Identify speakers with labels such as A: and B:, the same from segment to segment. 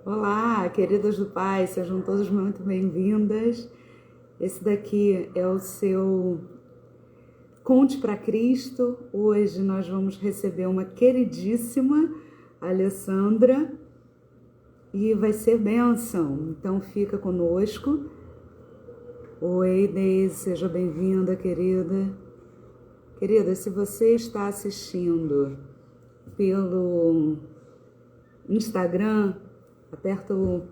A: Olá, queridas do Pai, sejam todas muito bem-vindas. Esse daqui é o seu Conte para Cristo. Hoje nós vamos receber uma queridíssima Alessandra e vai ser bênção. Então fica conosco. Oi, Deise, seja bem-vinda, querida. Querida, se você está assistindo pelo Instagram, aperta o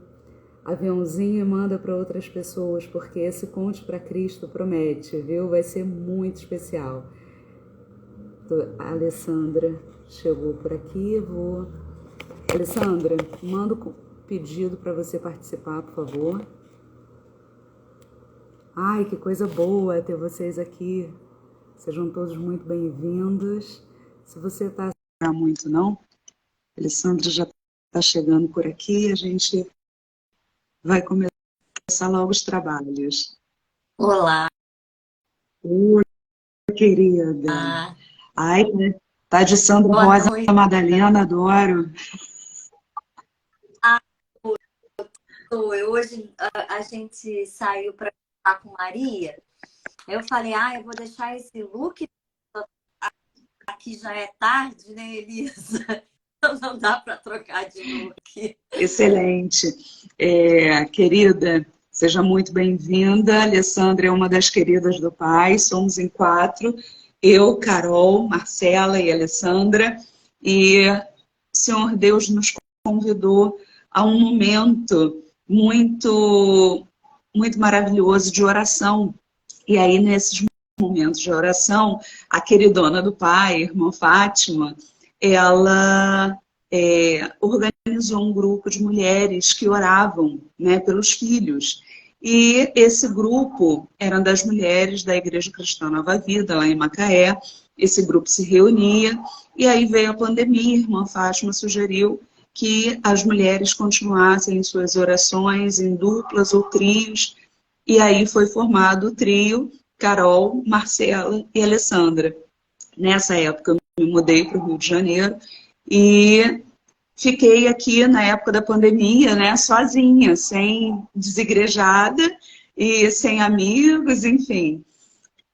A: aviãozinho e manda para outras pessoas, porque esse Conte para Cristo promete, viu? Vai ser muito especial. A Alessandra chegou por aqui, Alessandra, manda o pedido para você participar, por favor. Ai, que coisa boa ter vocês aqui. Sejam todos muito bem-vindos. Se você está muito, não? A Alessandra já está chegando por aqui, a gente vai começar logo os trabalhos.
B: Olá,
A: Oi, querida. Ai, tá de Sandro
B: boa
A: Rosa
B: noite.
A: Madalena, adoro.
B: Ah, hoje a gente saiu para ficar com Maria. Eu falei, eu vou deixar esse look aqui já é tarde, né, Elisa? Não dá para trocar de look.
A: Excelente. Querida, seja muito bem-vinda. A Alessandra é uma das queridas do Pai, somos em 4. Eu, Carol, Marcela e Alessandra. E o Senhor Deus nos convidou a um momento muito maravilhoso de oração. E aí, nesses momentos de oração, a queridona do Pai, irmã Fátima, ela organizou um grupo de mulheres que oravam, né, pelos filhos. E esse grupo era das mulheres da Igreja Cristã Nova Vida, lá em Macaé. Esse grupo se reunia, e aí veio a pandemia. A irmã Fátima sugeriu que as mulheres continuassem suas orações em duplas ou trios, e aí foi formado o trio Carol, Marcela e Alessandra. Nessa época eu me mudei para o Rio de Janeiro e fiquei aqui na época da pandemia, né, sozinha, sem desigrejada e sem amigos, enfim.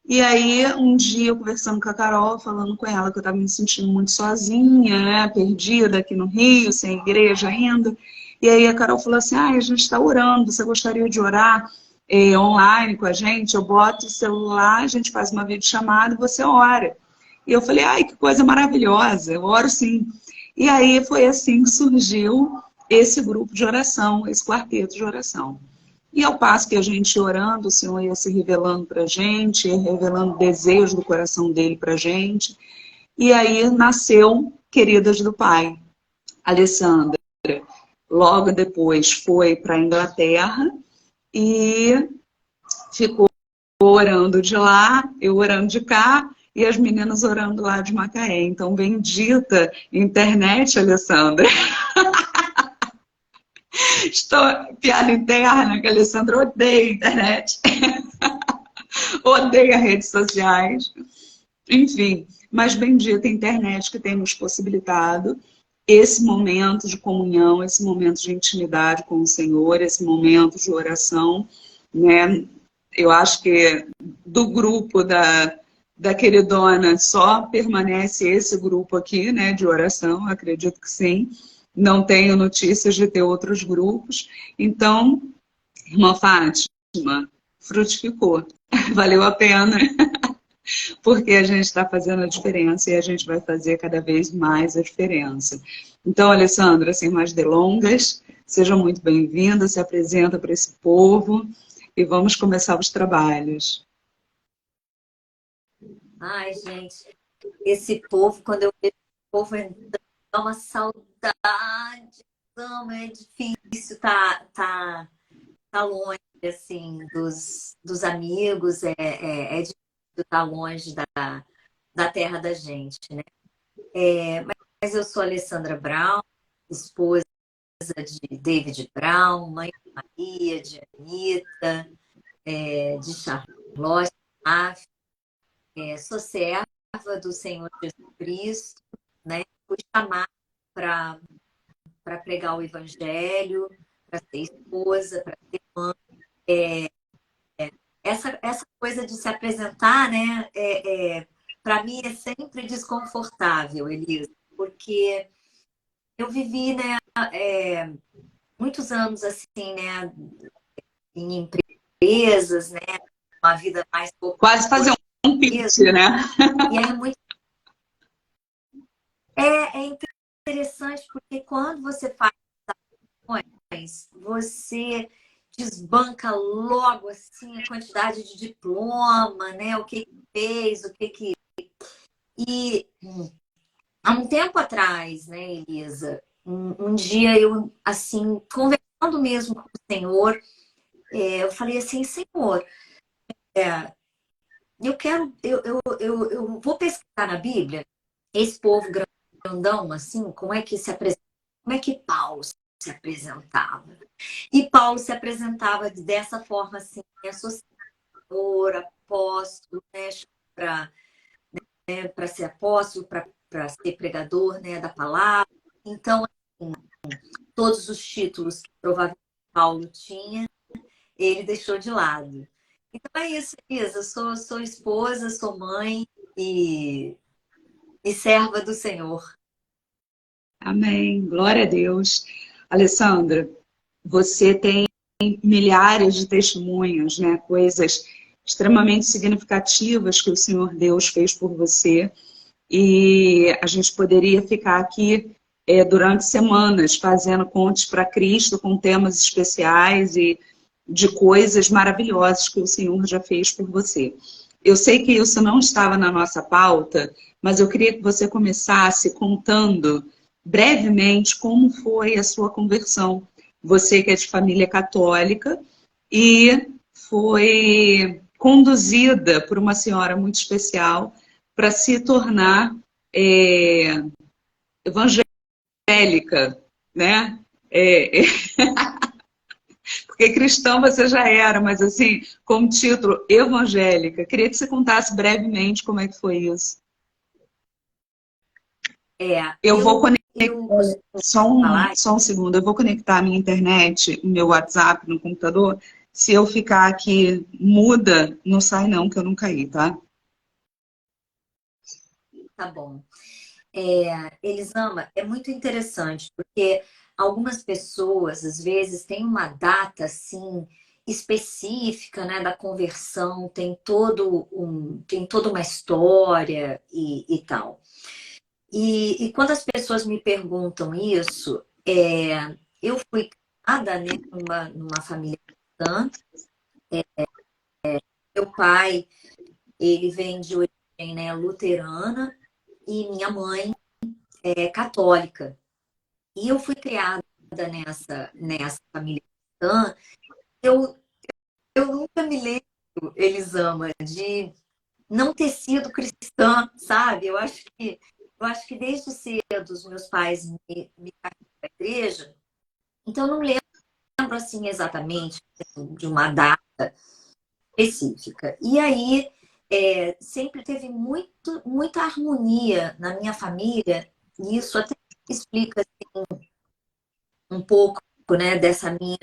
A: E aí, um dia, eu conversando com a Carol, falando com ela que eu estava me sentindo muito sozinha, né, perdida aqui no Rio, sem igreja ainda. E aí a Carol falou assim, a gente está orando, você gostaria de orar online com a gente? Eu boto o celular, a gente faz uma videochamada e você ora. E eu falei, ai, que coisa maravilhosa, eu oro sim. E aí foi assim que surgiu esse grupo de oração, esse quarteto de oração. E ao passo que a gente ia orando, o Senhor ia se revelando para a gente, ia revelando o desejo do coração dele para a gente. E aí nasceu Queridas do Pai. Alessandra, logo depois, foi para a Inglaterra e ficou orando de lá, eu orando de cá, e as meninas orando lá de Macaé. Então, bendita internet, Alessandra. Estou, piada interna, que a Alessandra odeia a internet, odeia redes sociais. Enfim, mas bendita a internet que tem nos possibilitado esse momento de comunhão, esse momento de intimidade com o Senhor, esse momento de oração, né? Eu acho que do grupo da queridona só permanece esse grupo aqui, né, de oração, acredito que sim. Não tenho notícias de ter outros grupos. Então, irmã Fátima, frutificou. Valeu a pena, porque a gente está fazendo a diferença e a gente vai fazer cada vez mais a diferença. Então, Alessandra, sem mais delongas, seja muito bem-vinda, se apresenta para esse povo e vamos começar os trabalhos.
B: Ai, gente, esse povo, quando eu vejo o povo entrando, dá uma saudade. Não, é difícil, tá longe, assim, dos amigos, é difícil estar longe da terra da gente, né? Mas eu sou Alessandra Brown, esposa de David Brown, mãe de Maria, de Anitta, de Charlotte, sou serva do Senhor Jesus Cristo, né? Fui chamada para para pregar o evangelho, para ser esposa, para ser mãe. É, essa coisa de se apresentar, né, para mim é sempre desconfortável, Elisa, porque eu vivi, né, muitos anos assim, né, em empresas, né, uma vida mais
A: Quase fazer um pitch, né?
B: e aí é interessante porque quando você faz ações, você desbanca logo assim a quantidade de diploma, né, o que fez, o que e há um tempo atrás, né, Elisa, um dia eu assim conversando mesmo com o Senhor, eu falei assim, Senhor, eu quero, eu vou pesquisar na Bíblia esse povo grandão, assim, como é que se apresenta, como é que Paulo se apresentava. E Paulo se apresentava dessa forma, assim, associador, apóstolo, né, para ser apóstolo, para ser pregador, né, da palavra. Então, assim, todos os títulos que provavelmente Paulo tinha, ele deixou de lado. Então é isso, Isa. Sou esposa, sou mãe e serva do Senhor.
A: Amém. Glória a Deus. Alessandra, você tem milhares de testemunhos, né? Coisas extremamente significativas que o Senhor Deus fez por você. E a gente poderia ficar aqui durante semanas fazendo contos para Cristo com temas especiais e de coisas maravilhosas que o Senhor já fez por você. Eu sei que isso não estava na nossa pauta, mas eu queria que você começasse contando brevemente como foi a sua conversão. Você que é de família católica e foi conduzida por uma senhora muito especial para se tornar evangélica, né? Porque cristão você já era, mas assim, como título evangélica. Queria que você contasse brevemente como é que foi isso. Eu vou conectar,
B: Falar.
A: só um segundo, eu vou conectar a minha internet, o meu WhatsApp no computador. Se eu ficar aqui muda, não sai não, que eu não caí, tá?
B: Tá bom. Elisama, é muito interessante, porque algumas pessoas, às vezes, têm uma data, assim, específica, né, da conversão, tem toda uma história e tal. E quando as pessoas me perguntam isso, eu fui criada, né, numa família cristã. Meu pai, ele vem de origem, né, luterana e minha mãe é católica. E eu fui criada nessa família cristã. Eu, eu nunca me lembro, Elisama, de não ter sido cristã, sabe? Eu acho que desde cedo os meus pais me carregaram para a igreja. Então eu não lembro assim exatamente de uma data específica. E aí sempre teve muita harmonia na minha família, e isso até explica um pouco, né, dessa minha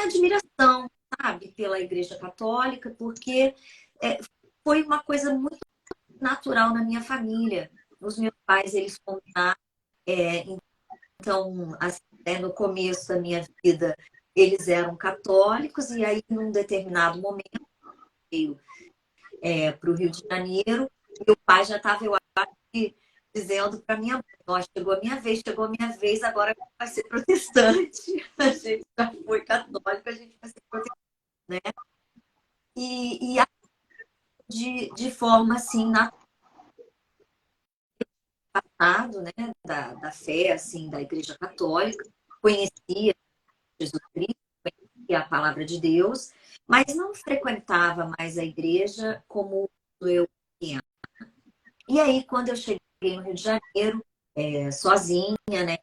B: admiração, sabe, pela Igreja Católica, porque é, foi uma coisa muito natural na minha família. Os meus pais, eles combinaram, é, então, assim, no começo da minha vida, eles eram católicos, e aí, num determinado momento, veio para o Rio de Janeiro, meu pai já estava, eu acho, que, dizendo para minha mãe, ó, chegou a minha vez, agora vai ser protestante. A gente já foi católico, a gente vai ser protestante, né? E de forma assim, natural, né, da fé, assim, da Igreja Católica, conhecia Jesus Cristo, conhecia a palavra de Deus, mas não frequentava mais a igreja como eu tinha. E aí, quando eu cheguei no Rio de Janeiro, sozinha, né,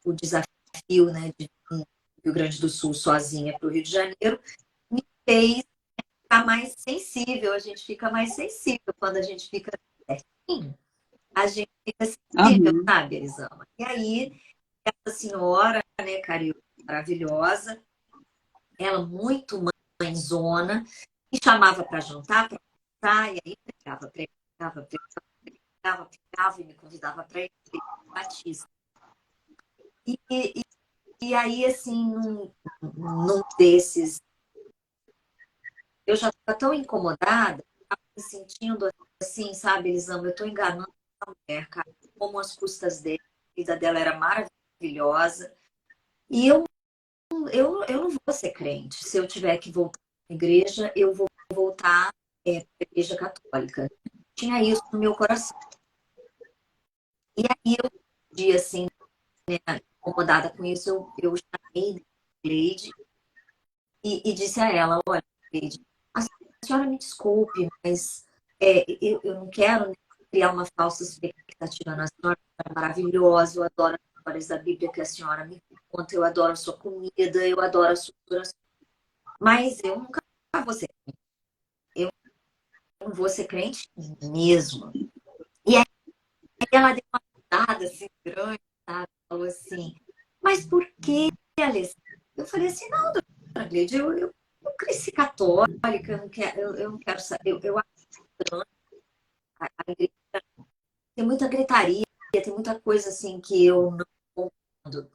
B: o desafio, né, de ir do Rio Grande do Sul sozinha para o Rio de Janeiro, me fez ficar mais sensível. A gente fica mais sensível quando a gente fica certinho. a gente fica sensível,
A: Aham.
B: sabe, Elisama? E aí, essa senhora, né, carioca, maravilhosa, ela muito mãezona, me chamava para jantar, para almoçar, e aí pregava e me convidava para ir batista. E, e, e aí, assim, num desses, eu já estava tão incomodada, estava me sentindo assim, sabe, Elisama, eu estou enganando a mulher, cara, como as custas dele, a vida dela era maravilhosa. E eu não vou ser crente. Se eu tiver que voltar à igreja, eu vou voltar para a igreja católica. Tinha isso no meu coração. E aí eu, um dia assim, né, incomodada com isso, eu chamei a Leide e disse a ela, olha, Leide, a senhora me desculpe, mas eu não quero, né, criar uma falsa expectativa na senhora, é maravilhosa, eu adoro as histórias da Bíblia que a senhora me conta, eu adoro a sua comida, eu adoro a sua oração, mas eu nunca vou ser, eu não vou ser crente mesmo. E aí ela deu uma risada assim grande, sabe? Falou assim, mas por que, Alessandra? Eu falei assim, não, dona Gleide, eu cresci católica, eu não quero saber, eu acho estranho, a igreja tem muita gritaria, tem muita coisa assim que eu não compreendo.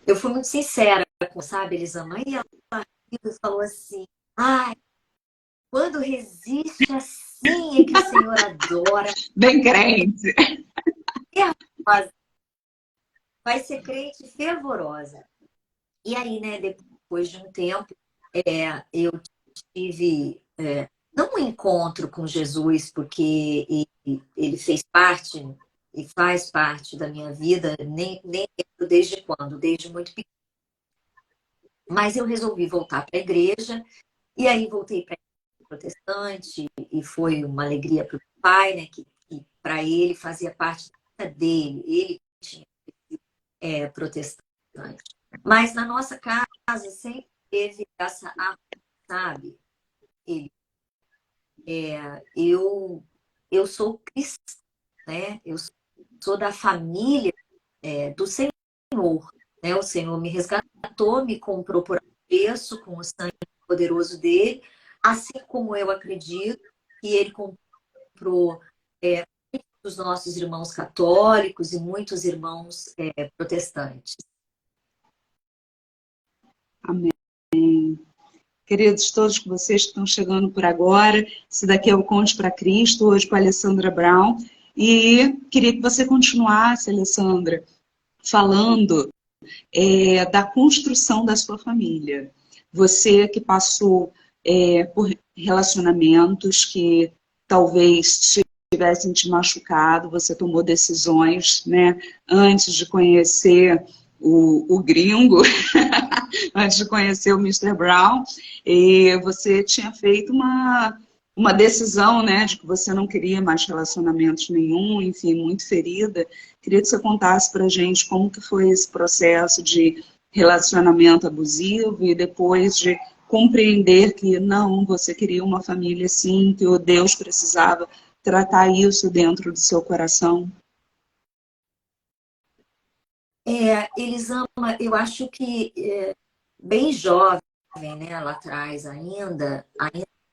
B: Eu fui muito sincera com, sabe, Elisama? Aí ela riu e falou assim, ai, quando resiste assim é que o Senhor adora.
A: Bem crente.
B: Fervorosa. Vai ser crente fervorosa. E aí, né, depois de um tempo, eu tive não um encontro com Jesus, porque ele fez parte e faz parte da minha vida, nem lembro desde quando, desde muito pequeno. Mas eu resolvi voltar para a igreja, e aí voltei para a igreja protestante, e foi uma alegria para o pai, né, que para ele fazia parte da vida dele, ele tinha protestante. Mas na nossa casa sempre teve essa harmonia, sabe? Ele, eu sou cristã, né? Eu sou da família do Senhor, né? O Senhor me resgatou, me comprou por preço com o sangue poderoso dele, assim como eu acredito que ele comprou os nossos irmãos católicos e muitos irmãos protestantes.
A: Amém. Queridos, todos vocês que estão chegando por agora, esse daqui é o Conte para Cristo, hoje com a Alessandra Brown. E queria que você continuasse, Alessandra, falando da construção da sua família. Você que passou por relacionamentos que talvez tivessem te machucado, você tomou decisões, né, antes de conhecer o gringo, antes de conhecer o Mister Brown, e você tinha feito uma decisão, né, de que você não queria mais relacionamentos nenhum, enfim, muito ferida. Queria que você contasse pra gente como que foi esse processo de relacionamento abusivo e depois de compreender que não, você queria uma família sim, que o Deus precisava tratar isso dentro do seu coração.
B: Elisama, eu acho que bem jovem, né, lá atrás ainda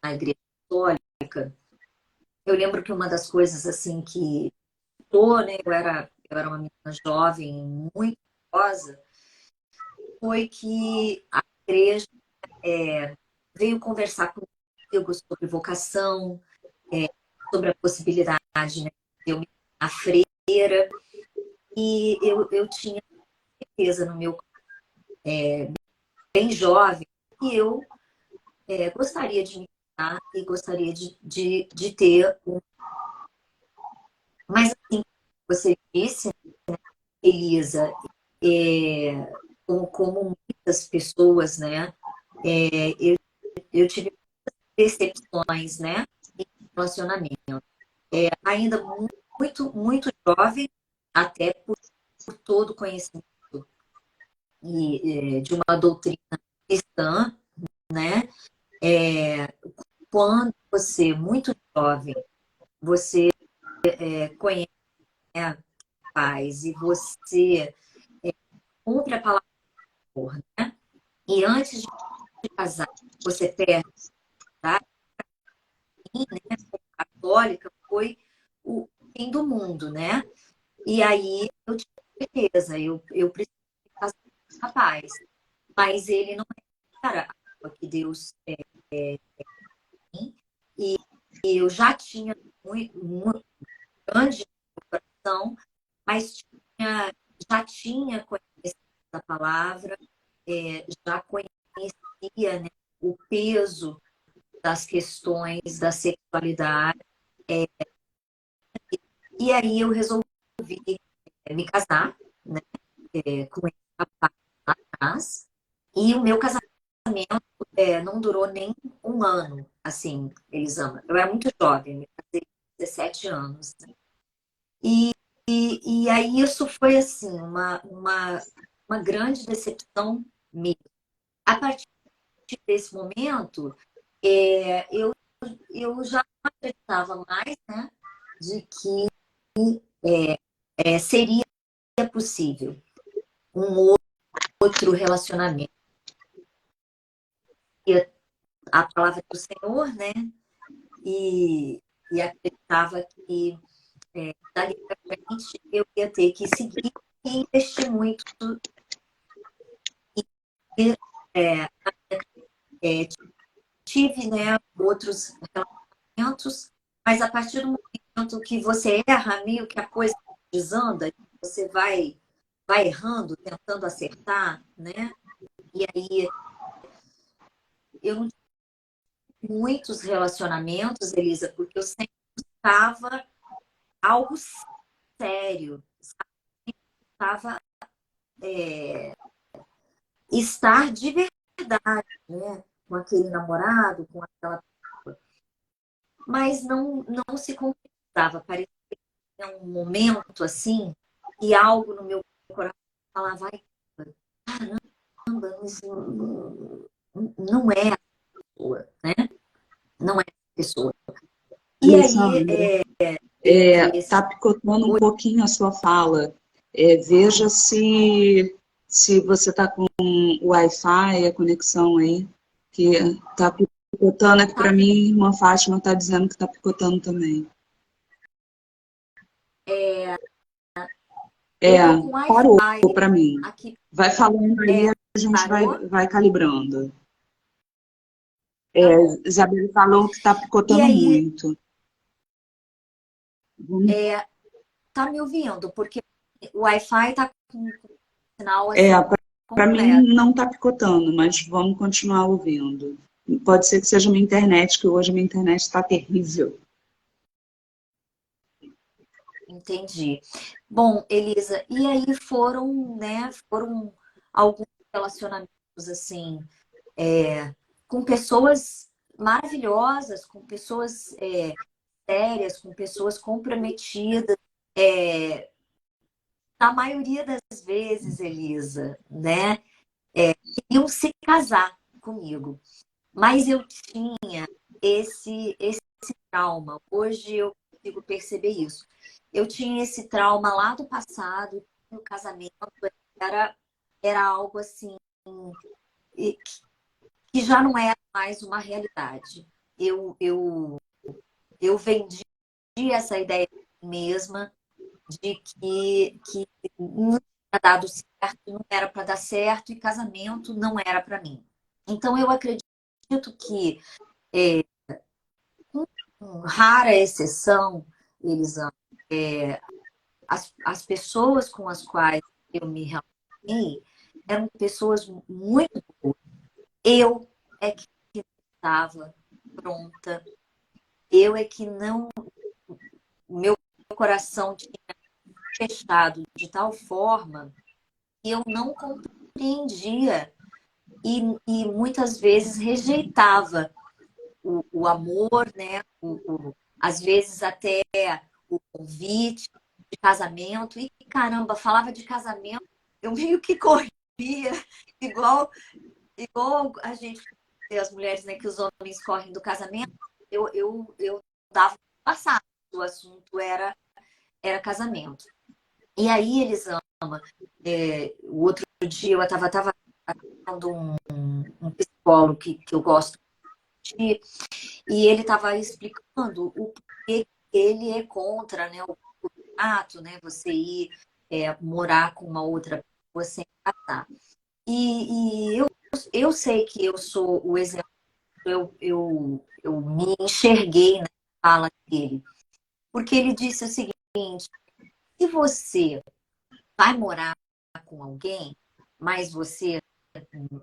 B: na igreja católica, eu lembro que uma das coisas assim que né, eu era uma menina jovem, muito curiosa, foi que a igreja veio conversar comigo sobre vocação, sobre a possibilidade, né, de eu me tornar freira, e eu tinha certeza no meu bem jovem que eu gostaria de me casar e gostaria de ter um. Mas assim, você disse, Elisa, como muitas pessoas, né? Eu tive decepções, né? Em relacionamento. Ainda muito jovem, até por todo o conhecimento de uma doutrina cristã, né? Quando você, muito jovem, você conhece Faz, e você cumpre a palavra do amor, né? E antes de casar, você perde, tá? E, né, como católica, foi o fim do mundo, né? E aí eu tive certeza, eu preciso casar com um rapaz. Mas ele não era a que Deus tem. E eu já tinha muito grande coração, mas já tinha conhecido a palavra, já conhecia, né, o peso das questões da sexualidade. E aí eu resolvi me casar, né, com esse rapaz lá atrás. E o meu casamento não durou nem um ano, assim, Elisama. Eu era muito jovem, me casei com 17 anos. Né? E aí isso foi, assim, uma grande decepção minha. A partir desse momento, eu já não acreditava mais, né, de que seria possível um outro relacionamento. E a palavra do Senhor, né, e acreditava que dali para frente eu ia ter que seguir e investir muito. E, é, tive, né, outros relacionamentos, mas a partir do momento que você erra, meio que a coisa desanda, você vai errando, tentando acertar, né? E aí eu não tive muitos relacionamentos, Elisa, porque eu sempre buscava algo sério, estava estar de verdade, né? Com aquele namorado, com aquela pessoa. Mas não se concretizava. Parecia que tinha um momento assim, e algo no meu coração falava, vai, caramba, não é a pessoa, né? Não é a pessoa. E aí,
A: Alessandra,
B: entre
A: tá
B: esses
A: picotando um
B: dois,
A: pouquinho a sua fala. Veja se você está com o Wi-Fi, a conexão aí, que tá picotando aqui para
B: tá,
A: mim, irmã Fátima está dizendo que está picotando também.
B: eu tô com
A: Parou
B: Wi-Fi
A: para mim.
B: aqui,
A: Vai falando aí, a gente
B: parou.
A: vai calibrando.
B: Tá bom.
A: Isabel falou que está
B: E
A: picotando
B: aí,
A: muito.
B: tá me ouvindo? Porque o Wi-Fi tá com sinal
A: É,
B: assim
A: para mim
B: completo.
A: não está picotando, mas vamos continuar ouvindo. Pode ser que seja minha internet, que hoje minha internet está terrível.
B: Entendi. Bom, Elisa, e aí foram, né, foram alguns relacionamentos assim, com pessoas maravilhosas, com pessoas sérias, com pessoas comprometidas. É, na maioria das vezes, Elisa, né, queriam se casar comigo. Mas eu tinha esse trauma. Hoje eu consigo perceber isso. Eu tinha esse trauma lá do passado, no casamento, era, era algo assim e- que já não era mais uma realidade. Eu vendi essa ideia mesma de que não tinha dado certo, não era para dar certo, e casamento não era para mim. Então eu acredito que com rara exceção, Elisa, as pessoas com as quais eu me relacionei eram pessoas muito boas. Eu é que não estava pronta, eu é que não. O meu coração tinha fechado de tal forma que eu não compreendia e muitas vezes rejeitava o amor, né? Às vezes até o convite de casamento. E caramba, falava de casamento, eu meio que corria, igual, igual a gente, as mulheres, né, que os homens correm do casamento, eu dava passado. O assunto era era casamento. E aí, Elisama, o outro dia eu estava vendo um psicólogo que eu gosto de, e ele estava explicando o porquê ele é contra, né, o ato, né, você ir morar com uma outra pessoa sem casar. E eu sei que eu sou o exemplo, eu me enxerguei na fala dele, porque ele disse o seguinte: se você vai morar com alguém, mas você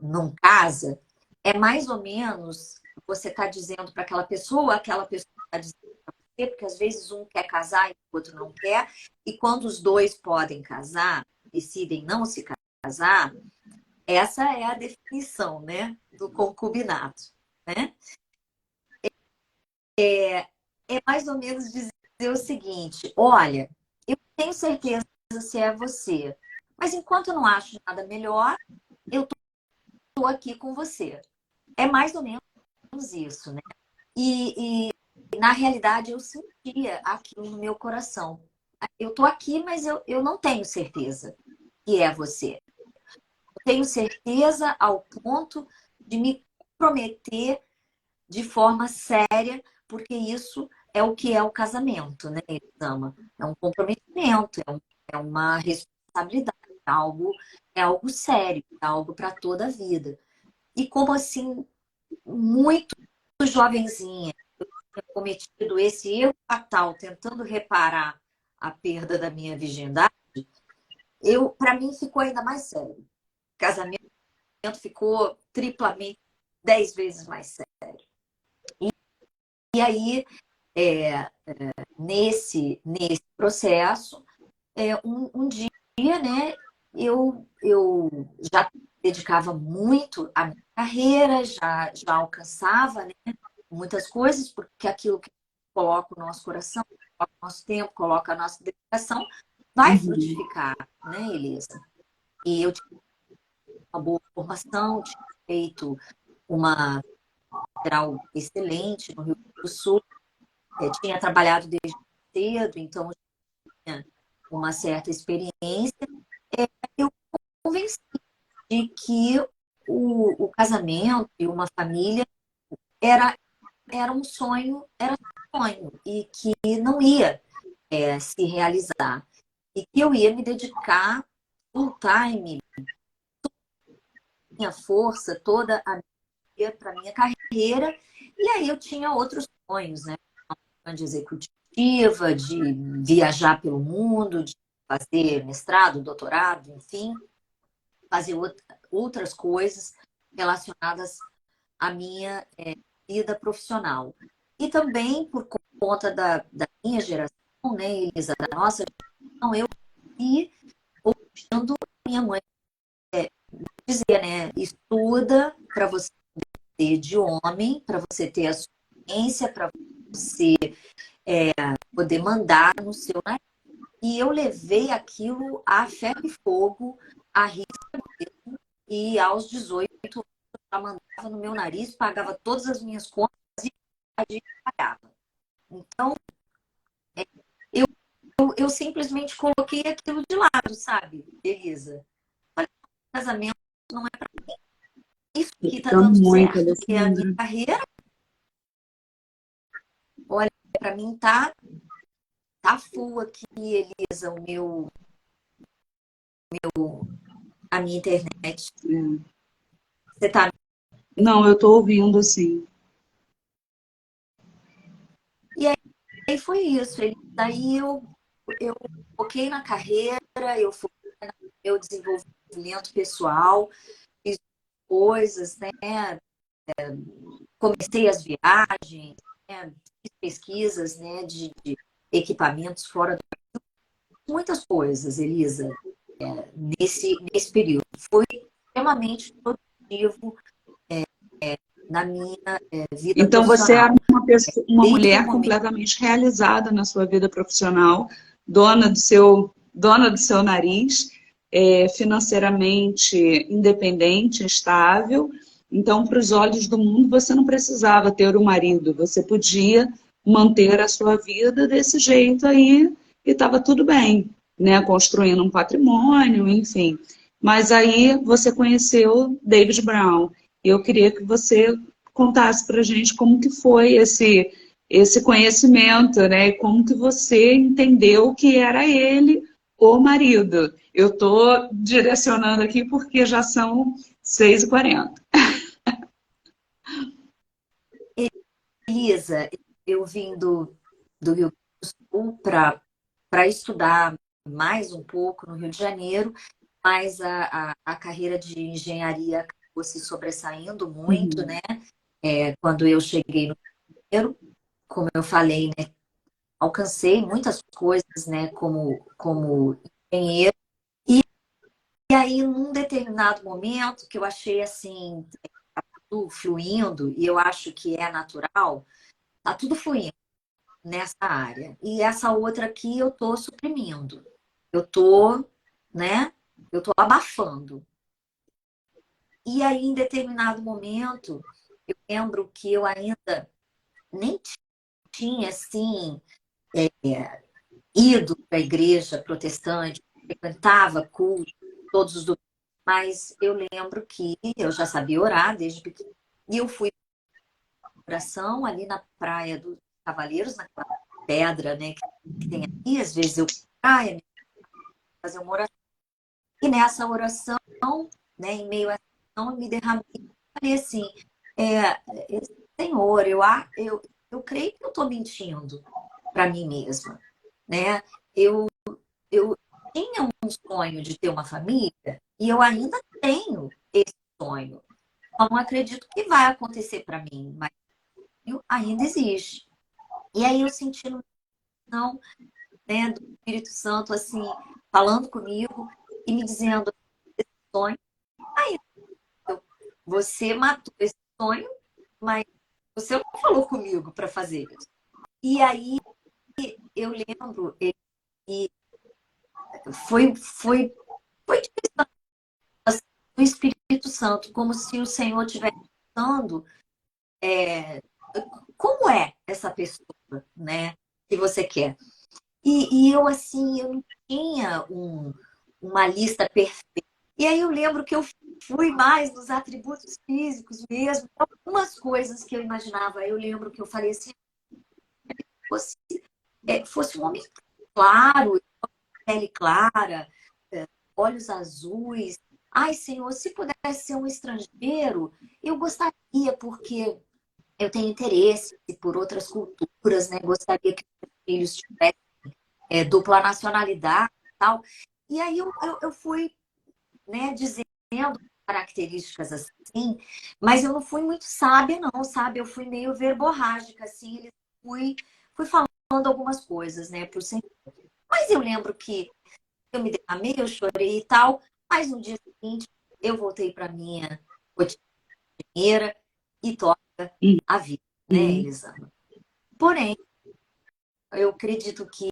B: não casa, é mais ou menos você está dizendo para aquela pessoa está dizendo para você, porque às vezes um quer casar e o outro não quer, e quando os dois podem casar, decidem não se casar, essa é a definição, né, do concubinato, né? É mais ou menos dizer o seguinte: olha, eu tenho certeza se é você, mas enquanto eu não acho nada melhor, eu estou aqui com você. É mais ou menos isso, né? E na realidade eu sentia aquilo no meu coração. Eu estou aqui, mas eu não tenho certeza que é você. Eu tenho certeza ao ponto de me comprometer de forma séria, porque isso é o que é o casamento, né, Elisama? É um comprometimento, é uma responsabilidade, é algo sério, é algo para toda a vida. E como assim, muito jovenzinha, eu tinha cometido esse erro fatal, tentando reparar a perda da minha virgindade, para mim ficou ainda mais sério. O casamento ficou triplamente, 10 vezes mais sério. E aí, nesse processo, um dia, né, eu já dedicava muito à minha carreira, já alcançava, né, muitas coisas, porque aquilo que coloca o nosso coração, coloca o nosso tempo, coloca a nossa dedicação, vai frutificar, né, Elisa? E eu tinha uma boa formação, tinha feito uma grau excelente no Rio Grande do Sul, tinha trabalhado desde cedo, então tinha uma certa experiência. Eu convenci de que o casamento e uma família era um sonho, e que não ia se realizar. E que eu ia me dedicar full time, minha força, toda a minha para minha carreira. E aí eu tinha outros sonhos, né? De executiva, de viajar pelo mundo, de fazer mestrado, doutorado, enfim, fazer outras coisas relacionadas à minha vida profissional. E também por conta da minha geração, né, Elisa, da nossa geração, eu e ouvindo minha mãe dizer, né, estuda para você ter de homem, para você ter a sua ciência, para você poder mandar no seu nariz. E eu levei aquilo a ferro e fogo, a risca mesmo, e aos 18 eu já mandava no meu nariz, pagava todas as minhas contas e pagava. Então, eu simplesmente coloquei aquilo de lado, sabe, Elisa? Olha, casamento não é para mim. Isso que está dando
A: muito,
B: certo, que é a minha
A: Alessandra.
B: carreira, olha, para mim tá full aqui, Elisa, a minha internet.
A: É.
B: Você tá.
A: Não, eu estou ouvindo, assim.
B: E aí foi isso. Daí eu foquei na carreira, eu foquei no meu desenvolvimento pessoal, fiz coisas, né? Comecei as viagens, né? Fiz pesquisas, né? De equipamentos fora do... Muitas coisas, Elisa, nesse período. Foi extremamente produtivo na minha vida
A: Então, você
B: profissional.
A: era uma
B: Desde o
A: mulher
B: momento.
A: completamente realizada na sua vida profissional, dona do seu nariz, financeiramente independente, estável. Então, para os olhos do mundo, você não precisava ter um marido, você podia manter a sua vida desse jeito aí, e estava tudo bem, né? Construindo um patrimônio, enfim. Mas aí você conheceu David Brown. E eu queria que você contasse para a gente como que foi esse conhecimento, né? E como que você entendeu que era ele o marido. Eu estou direcionando aqui porque já são 6h40.
B: Elisa, eu vim do Rio Grande do Sul para estudar mais um pouco no Rio de Janeiro, mas a carreira de engenharia acabou se sobressaindo muito,
A: Uhum.
B: né? Quando eu cheguei no Rio, como eu falei, né, alcancei muitas coisas, né, como engenheiro. E aí, num determinado momento, que eu achei assim, tudo fluindo, e eu acho que é natural, tá tudo fluindo nessa área. E essa outra aqui eu tô suprimindo. Eu tô, né? Eu tô abafando. E aí, em determinado momento, eu lembro que eu ainda nem tinha, assim, ido para a igreja protestante, frequentava culto todos os domingos, mas eu lembro que eu já sabia orar desde pequeno. E eu fui para oração ali na Praia dos Cavaleiros, naquela pedra, né, que tem aqui. Às vezes eu praia, fazer uma oração. E nessa oração, né, em meio a oração, eu me derramei e falei assim, é, Senhor, eu creio que eu estou mentindo para mim mesma, né? Eu, eu tinha um sonho de ter uma família e eu ainda tenho esse sonho. Eu não acredito que vai acontecer para mim, mas ainda existe. E aí eu senti no coração, né, do Espírito Santo assim, falando comigo e me dizendo esse sonho. Aí você matou esse sonho, mas você não falou comigo para fazer isso. E aí eu lembro que foi o Espírito Santo, como se o Senhor estivesse falando, como é essa pessoa, né, que você quer. E eu, assim, eu não tinha uma lista perfeita. E aí eu lembro que eu fui mais nos atributos físicos mesmo, algumas coisas que eu imaginava. Eu lembro que eu falei assim, fosse, fosse um homem claro, pele clara, olhos azuis. Ai, Senhor, se pudesse ser um estrangeiro, eu gostaria, porque eu tenho interesse por outras culturas, né? Gostaria que os filhos tivessem dupla nacionalidade e tal. E aí eu fui, né, dizendo características assim, mas eu não fui muito sábia, não, sabe? Eu fui meio verborrágica, assim, fui falando algumas coisas, né, pro Senhor. Mas eu lembro que eu me derramei, eu chorei e tal, mas no dia seguinte eu voltei para minha rotineira e toca a vida, né,
A: Uhum.
B: Elisama? Porém, eu acredito que,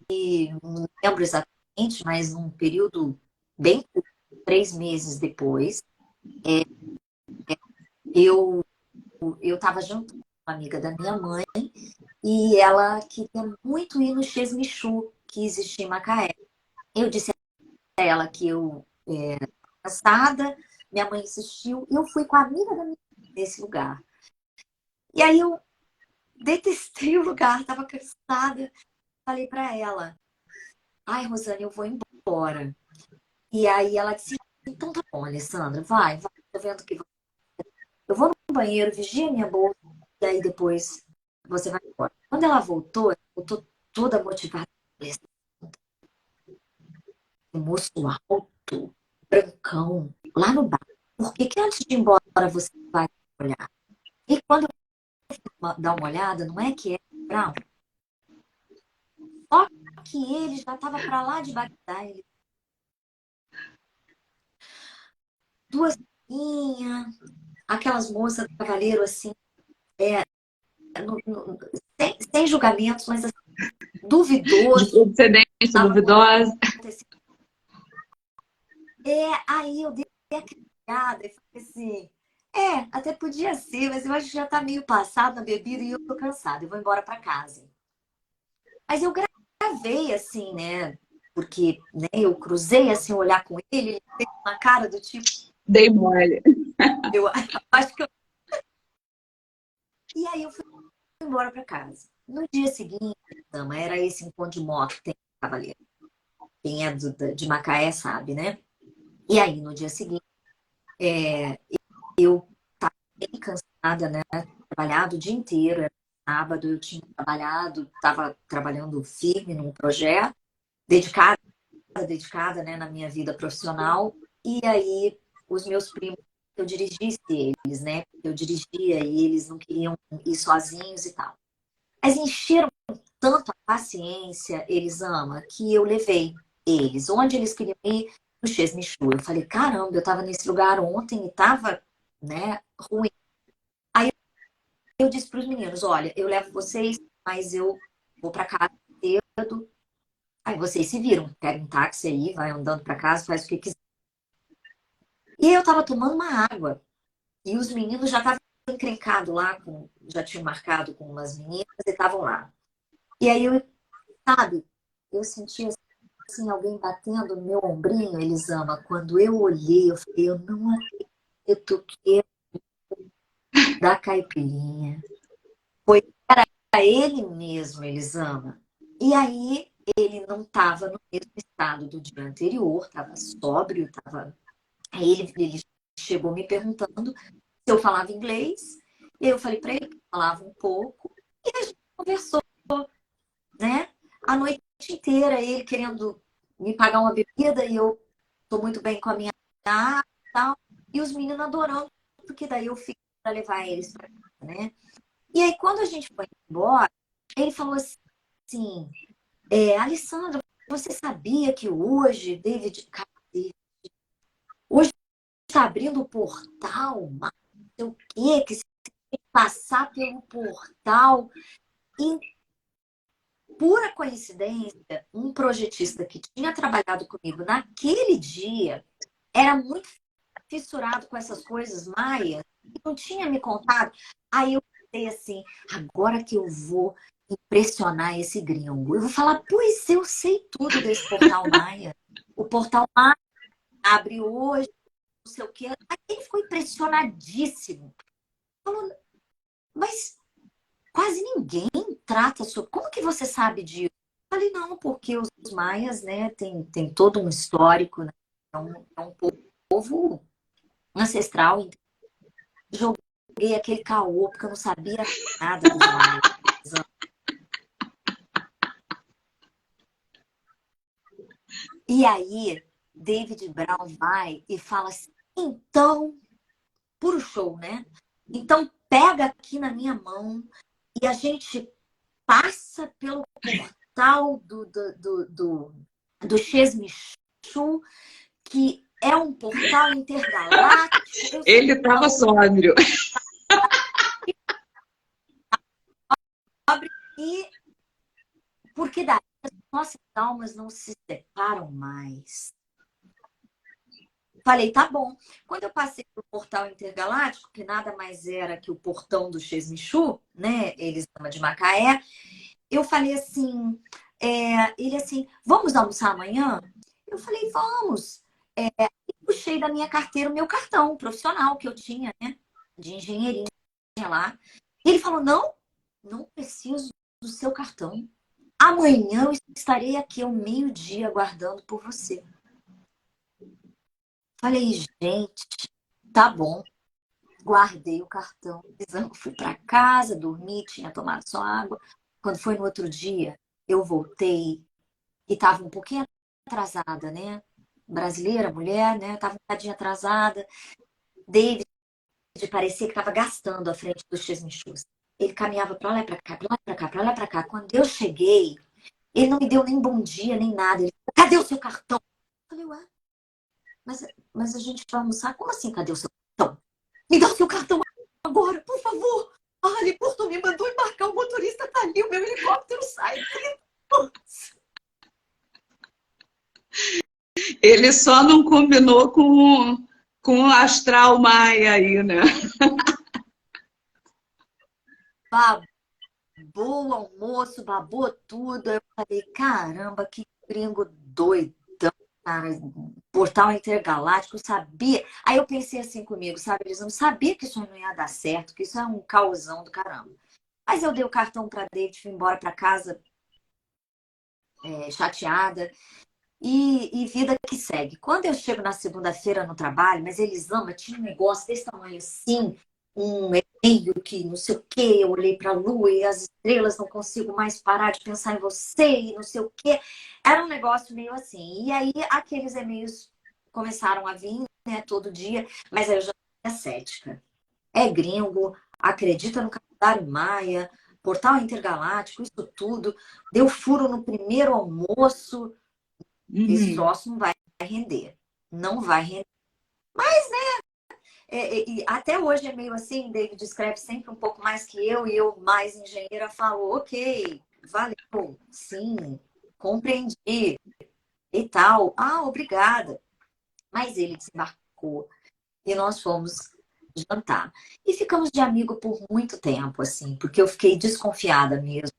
B: não lembro exatamente, mas num período bem curto, 3 meses depois, eu eu estava junto com uma amiga da minha mãe e ela queria muito ir no Xesmichu, que existia em Macaé. Eu disse a ela que eu cansada, minha mãe insistiu, e eu fui com a amiga da minha mãe nesse lugar. E aí eu detestei o lugar, estava cansada. Falei para ela, ai, Rosane, eu vou embora. E aí ela disse, então tá bom, Alessandra, vai, tô vendo que eu vou no banheiro, vigia minha bolsa, e aí depois você vai embora. Quando ela voltou toda motivada. Um moço alto, brancão, lá no bar. Por que que antes de ir embora você vai olhar? E quando eu dar uma olhada, não é que é Brown? Só que ele já estava para lá de Bagdá. Ele... Duas linhas, aquelas moças do cavaleiro assim, é, sem julgamentos, mas assim,
A: De
B: duvidoso.
A: procedência
B: Tava
A: duvidosa.
B: acontecendo. Aí eu dei a criada e falei assim, até podia ser, mas eu acho que já tá meio passado na bebida e eu tô cansada, eu vou embora para casa. Mas eu travei, assim, né? Porque, né, eu cruzei, assim, olhar com ele fez uma cara do tipo...
A: Dei mole.
B: Eu acho que eu... E aí eu fui embora para casa. No dia seguinte, Sama, era esse encontro de moto que tem em Cavaleiro. Quem é de Macaé sabe, né? E aí, no dia seguinte, eu estava bem cansada, né? Trabalhado o dia inteiro, era sábado, eu tinha trabalhado, estava trabalhando firme num projeto, dedicada, né, na minha vida profissional. E aí, os meus primos, eu dirigisse eles, né? Eu dirigia e eles não queriam ir sozinhos e tal. Mas encheram tanto a paciência, eles amam, que eu levei eles. Onde eles queriam ir? No Chesmichu. Eu falei, caramba, eu estava nesse lugar ontem e estava, né, ruim. Aí eu disse para os meninos, olha, eu levo vocês, mas eu vou para casa cedo. Aí vocês se viram, pega um táxi aí, vai andando para casa, faz o que quiser. E eu estava tomando uma água. E os meninos já estavam encrencados lá, já tinham marcado com umas meninas e estavam lá. E aí eu, sabe, eu senti assim, alguém batendo no meu ombrinho, Elisama. Quando eu olhei, eu falei, eu não acredito que é da caipirinha. Foi para ele mesmo, Elisama. E aí ele não estava no mesmo estado do dia anterior, estava sóbrio, estava. Aí ele chegou me perguntando se eu falava inglês. E eu falei para ele que eu falava um pouco. E a gente conversou, né? A noite inteira, ele querendo me pagar uma bebida e eu tô muito bem com a minha água e tal. E os meninos adorando, porque daí eu fico para levar eles para casa, né? E aí, quando a gente foi embora, ele falou assim, Alessandra, você sabia que hoje, David, hoje está abrindo o portal, mas não sei o quê, que você tem que passar pelo portal. E, pura coincidência, um projetista que tinha trabalhado comigo naquele dia era muito fissurado com essas coisas maias e não tinha me contado. Aí eu pensei assim, agora que eu vou impressionar esse gringo, eu vou falar, pois eu sei tudo desse portal maia. O portal maia abre hoje, não sei o quê. Aí ele ficou impressionadíssimo. Falou, mas quase ninguém trata sobre... Como que você sabe disso? Eu falei, não, porque os maias, né, tem todo um histórico, né? É um povo ancestral. Joguei aquele caô, porque eu não sabia nada dos maias. E aí, David Brown vai e fala assim, então, puro show, né? Então, pega aqui na minha mão e a gente passa pelo portal do Chesmichu, que é um portal intergaláctico.
A: Ele estava sóbrio.
B: E porque daí as nossas almas não se separam mais. Falei, tá bom. Quando eu passei pro portal intergaláctico, que nada mais era que o portão do Chesmichu, né? Eles chamam de Macaé. Eu falei assim, ele assim, vamos almoçar amanhã? Eu falei, vamos. E puxei da minha carteira o meu cartão profissional que eu tinha, né? De engenharia lá. E ele falou, não, não preciso do seu cartão. Amanhã eu estarei aqui ao meio-dia aguardando por você. Falei, gente, tá bom. Guardei o cartão. Fui para casa, dormi, tinha tomado só água. Quando foi no outro dia, eu voltei e estava um pouquinho atrasada, né? Brasileira, mulher, né? Tava um bocadinho atrasada. David parecia que estava gastando à frente dos Chesmichus. Ele caminhava para lá e para cá, para lá e para cá, para lá e para cá. Quando eu cheguei, ele não me deu nem bom dia, nem nada. Ele falou, cadê o seu cartão? Eu falei, ué, mas a gente vai almoçar? Como assim, cadê o seu cartão? Me dá o seu cartão agora, por favor. Ah, ele Porto me mandou embarcar, o motorista tá ali, o meu helicóptero sai.
A: Ele só não combinou com o astral maia aí, né?
B: acabou o almoço, babou tudo. Eu falei, caramba, que gringo doidão, cara. Portal intergaláctico, eu sabia. Aí eu pensei assim comigo, sabe? Eles não sabiam que isso não ia dar certo, que isso é um causão do caramba. Mas eu dei o cartão para David, fui embora para casa, chateada. E vida que segue. Quando eu chego na segunda-feira no trabalho, mas eles amam, tinha um negócio desse tamanho assim, um e-mail que não sei o quê, eu olhei para a lua e as estrelas, não consigo mais parar de pensar em você e não sei o quê. Era um negócio meio assim. E aí aqueles e-mails começaram a vir, né, todo dia, mas aí eu já era cética. É gringo, acredita no calendário maia, portal intergaláctico, isso tudo. Deu furo no primeiro almoço. Esse
A: Uhum.
B: troço não vai render. Não vai render. E até hoje é meio assim, David escreve sempre um pouco mais que eu, e eu, mais engenheira, falo, ok, valeu, sim, compreendi e tal. Ah, obrigada. Mas ele desembarcou e nós fomos jantar. E ficamos de amigo por muito tempo, assim, porque eu fiquei desconfiada mesmo,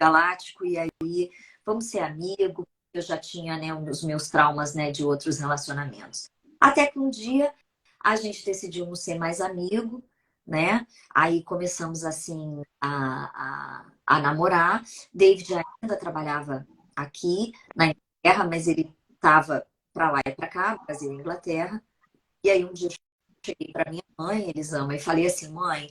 B: galáctico, e aí vamos ser amigo. Eu já tinha, né, os meus traumas, né, de outros relacionamentos. Até que um dia a gente decidiu não ser mais amigo, né? Aí começamos assim a namorar. David ainda trabalhava aqui na Inglaterra, mas ele estava para lá e para cá, Brasil e Inglaterra. E aí um dia eu cheguei para minha mãe, eles amam, e falei assim, mãe,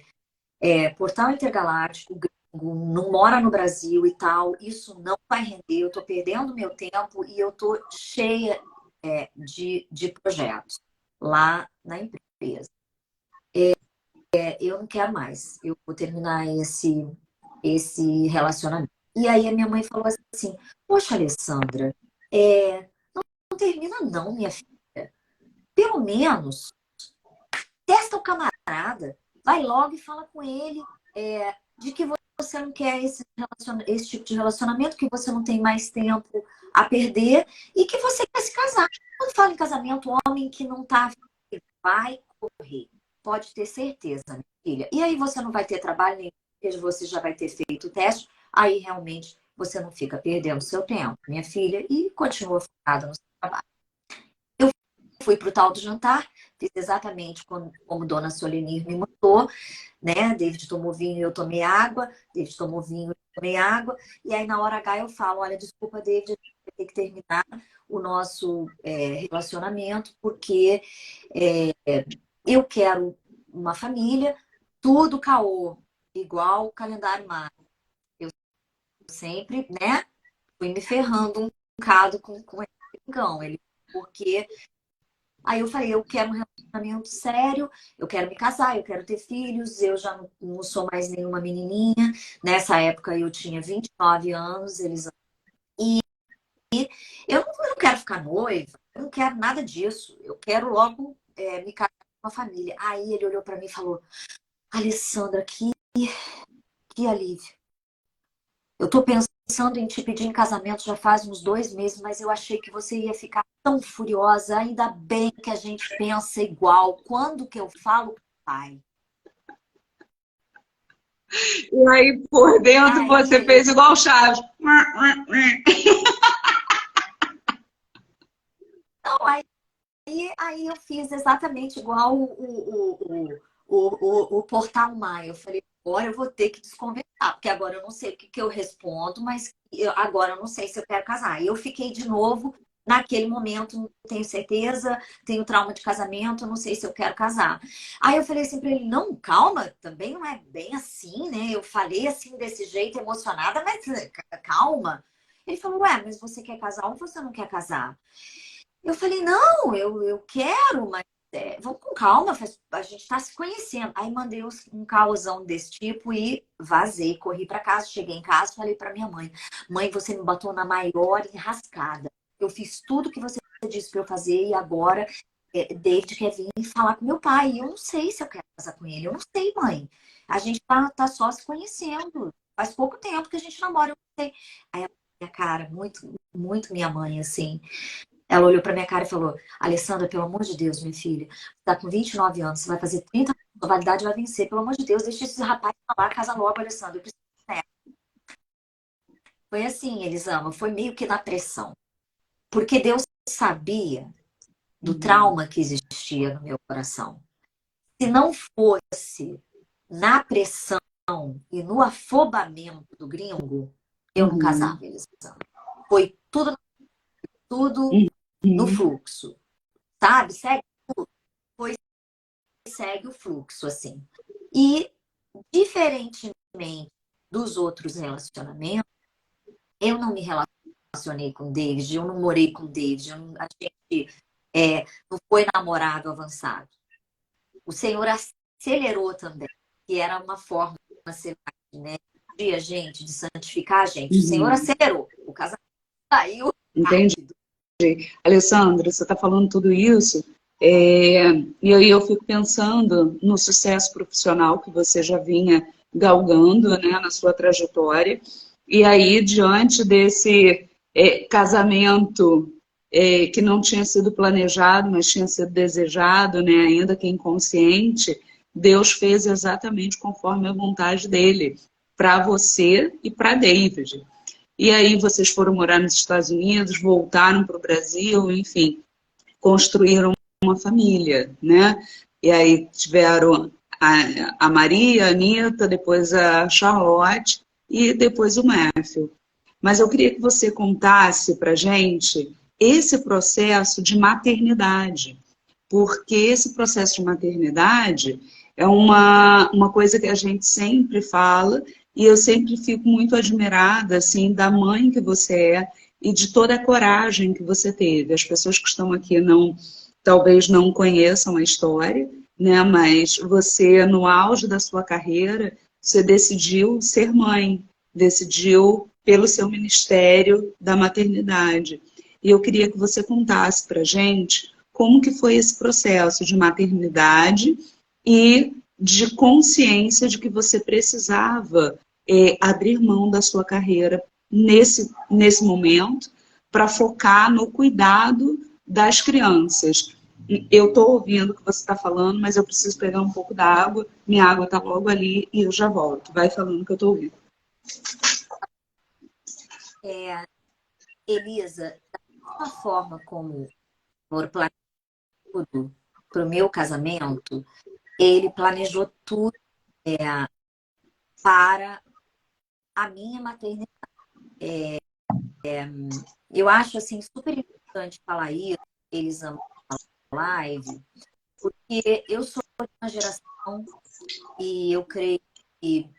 B: Portal Intergaláctico, gringo, não mora no Brasil e tal, isso não vai render, eu estou perdendo meu tempo e eu estou cheia de projetos lá na empresa. Eu não quero mais, eu vou terminar esse relacionamento. E aí a minha mãe falou assim, poxa, Alessandra, não termina não, minha filha. Pelo menos testa o camarada, vai logo e fala com ele de que você não quer esse tipo de relacionamento, que você não tem mais tempo a perder e que você quer se casar. Quando fala em casamento, o homem que não tá vai correr. Pode ter certeza, minha filha. E aí você não vai ter trabalho nenhum, porque você já vai ter feito o teste, aí realmente você não fica perdendo seu tempo, minha filha, e continua focada no seu trabalho. Fui para o tal do jantar, fiz exatamente como Dona Solenir me mandou, né? David tomou vinho e eu tomei água, David tomou vinho e eu tomei água, e aí na hora H eu falo, olha, desculpa, David, vai ter que terminar o nosso relacionamento, porque é, eu quero uma família, tudo caô, igual o calendário Maia. Eu sempre, né, fui me ferrando um bocado com esse brincão, ele, porque aí eu falei, eu quero um relacionamento sério, eu quero me casar, eu quero ter filhos, eu já não sou mais nenhuma menininha. Nessa época eu tinha 29 anos, eles... E eu não quero ficar noiva, eu não quero nada disso. Eu quero logo me casar com uma família. Aí ele olhou para mim e falou, Alessandra, que alívio. Eu tô pensando em te pedir em casamento já faz uns 2 meses, mas eu achei que você ia ficar tão furiosa. Ainda bem que a gente pensa igual. Quando que eu falo, pai?
A: E aí, por dentro, você
B: Aí,
A: fez igual o Chaves.
B: não, aí eu fiz exatamente igual o Portal Maia. Eu falei, agora eu vou ter que desconversar, porque agora eu não sei o que, que eu respondo, mas agora eu não sei se eu quero casar. E eu fiquei de novo naquele momento, não tenho certeza, tenho trauma de casamento, não sei se eu quero casar. Aí eu falei assim para ele, não, calma, também não é bem assim, né? Eu falei assim desse jeito, emocionada, mas calma. Ele falou, ué, mas você quer casar ou você não quer casar? Eu falei, não, eu quero, mas vamos com calma, a gente está se conhecendo. Aí mandei um causão desse tipo e vazei, corri para casa, cheguei em casa, falei para minha mãe, mãe, você me botou na maior enrascada. Eu fiz tudo que você disse para eu fazer e agora David quer vir falar com meu pai. E eu não sei se eu quero casar com ele, eu não sei, mãe. A gente tá só se conhecendo. Faz pouco tempo que a gente namora, eu não sei. Aí a minha cara, muito, muito minha mãe, assim. Ela olhou pra minha cara e falou, Alessandra, pelo amor de Deus, minha filha, você tá com 29 anos, você vai fazer 30 anos, a validade vai vencer. Pelo amor de Deus, deixa esse rapaz falar, casa logo, Alessandra. Eu preciso, né? Foi assim, Elisama, foi meio que na pressão. Porque Deus sabia do
A: Uhum.
B: trauma que existia no meu coração. Se não fosse na pressão e no afobamento do gringo, eu não
A: Uhum.
B: casava, Elisama. Foi tudo no
A: Uhum.
B: fluxo, sabe? Foi, segue o fluxo, assim. E, diferentemente dos outros relacionamentos, eu não me relacionei com o David, eu não morei com o David, a gente não foi namorado avançado. O Senhor acelerou também, que era uma forma de ser, né, de a gente, de santificar a gente. O Senhor
A: Uhum.
B: acelerou, o casamento saiu
A: Entendi.
B: rápido.
A: Alessandra, você está falando tudo isso, e aí eu fico pensando no sucesso profissional que você já vinha galgando, né, na sua trajetória, e aí, diante desse casamento que não tinha sido planejado, mas tinha sido desejado, né, ainda que inconsciente, Deus fez exatamente conforme a vontade dele, para você e para David. E aí vocês foram morar nos Estados Unidos, voltaram para o Brasil, enfim, construíram uma família, né? E aí tiveram a Maria, a Anitta, depois a Charlotte e depois o Matthew. Mas eu queria que você contasse para gente esse processo de maternidade, porque esse processo de maternidade é uma coisa que a gente sempre fala e eu sempre fico muito admirada assim da mãe que você é e de toda a coragem que você teve. As pessoas que estão aqui não talvez não conheçam a história, né? Mas você no auge da sua carreira, você decidiu ser mãe, decidiu pelo seu ministério da maternidade. E eu queria que você contasse para gente como que foi esse processo de maternidade e de consciência de que você precisava abrir mão da sua carreira nesse momento para focar no cuidado das crianças. Eu estou ouvindo o que você está falando, mas eu preciso pegar um pouco da água. Minha água está logo ali e eu já volto. Vai falando que eu estou ouvindo.
B: Elisa, da mesma forma como o Senhor planejou tudo para o meu casamento, ele planejou tudo para a minha maternidade. Eu acho assim super importante falar isso, eles amam a live, porque eu sou de uma geração e eu creio que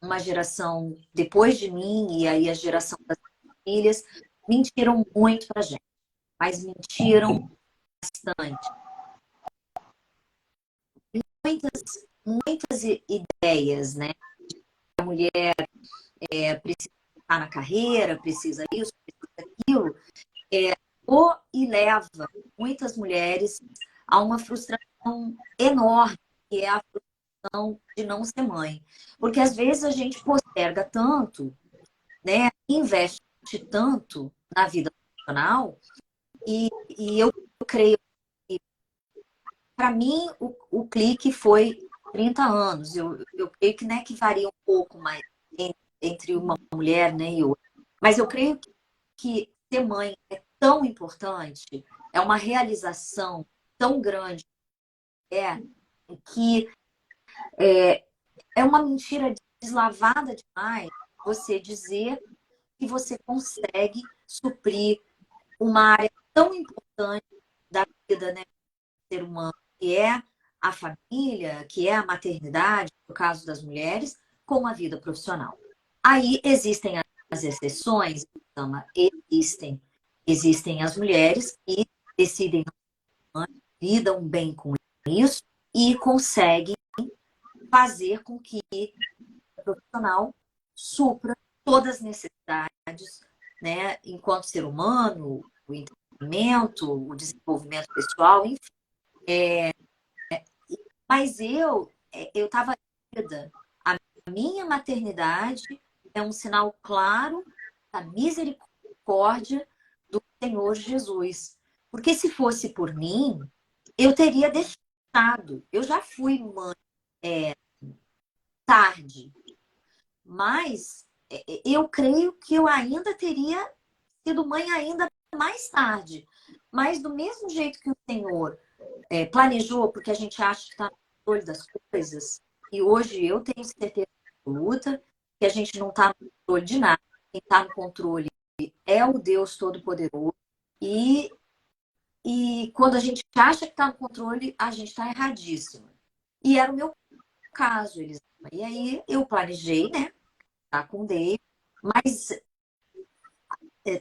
B: uma geração depois de mim e aí a geração das filhas mentiram muito pra gente, mas mentiram bastante. Muitas ideias, né? A mulher precisa estar na carreira, precisa isso, precisa aquilo, e leva muitas mulheres a uma frustração enorme, que é a frustração de não ser mãe. Porque às vezes a gente posterga tanto, né? Investe tanto na vida profissional, e eu creio que, para mim, o clique foi 30 anos. Eu creio que, né, que varia um pouco mais entre uma mulher, né, e outra. Mas eu creio que ser mãe é tão importante, é uma realização tão grande, que é uma mentira deslavada demais você dizer que você consegue suprir uma área tão importante da vida, né, do ser humano, que é a família, que é a maternidade, no caso das mulheres, com a vida profissional. Aí existem as exceções, existem. Existem as mulheres que decidem, lidam bem com isso e conseguem fazer com que o profissional supra todas as necessidades, né, enquanto ser humano, o entendimento, o desenvolvimento pessoal, enfim. Mas eu estava grávida. A minha maternidade é um sinal claro da misericórdia do Senhor Jesus. Porque se fosse por mim, eu teria deixado. Eu já fui mãe tarde, mas eu creio que eu ainda teria sido mãe ainda mais tarde. Mas do mesmo jeito que o Senhor planejou, porque a gente acha que está no controle das coisas, e hoje eu tenho certeza absoluta que a gente não está no controle de nada. Quem está no controle é o Deus Todo-Poderoso. E quando a gente acha que está no controle, a gente está erradíssimo. E era o meu caso, Elisama. E aí eu planejei, né? Tá com o Dave, mas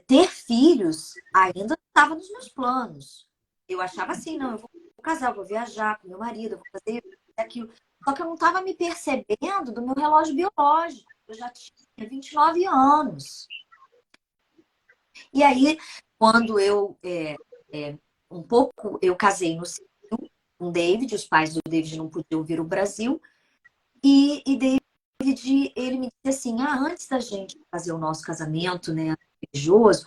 B: ter filhos ainda estava nos meus planos. Eu achava assim, não, eu vou casar, eu vou viajar com meu marido, eu vou fazer isso, aquilo. Só que eu não estava me percebendo do meu relógio biológico. Eu já tinha 29 anos. E aí, quando um pouco, eu casei no civil com o David, os pais do David não podiam vir ao Brasil, e David, ele me disse assim, antes da gente fazer o nosso casamento, né, religioso,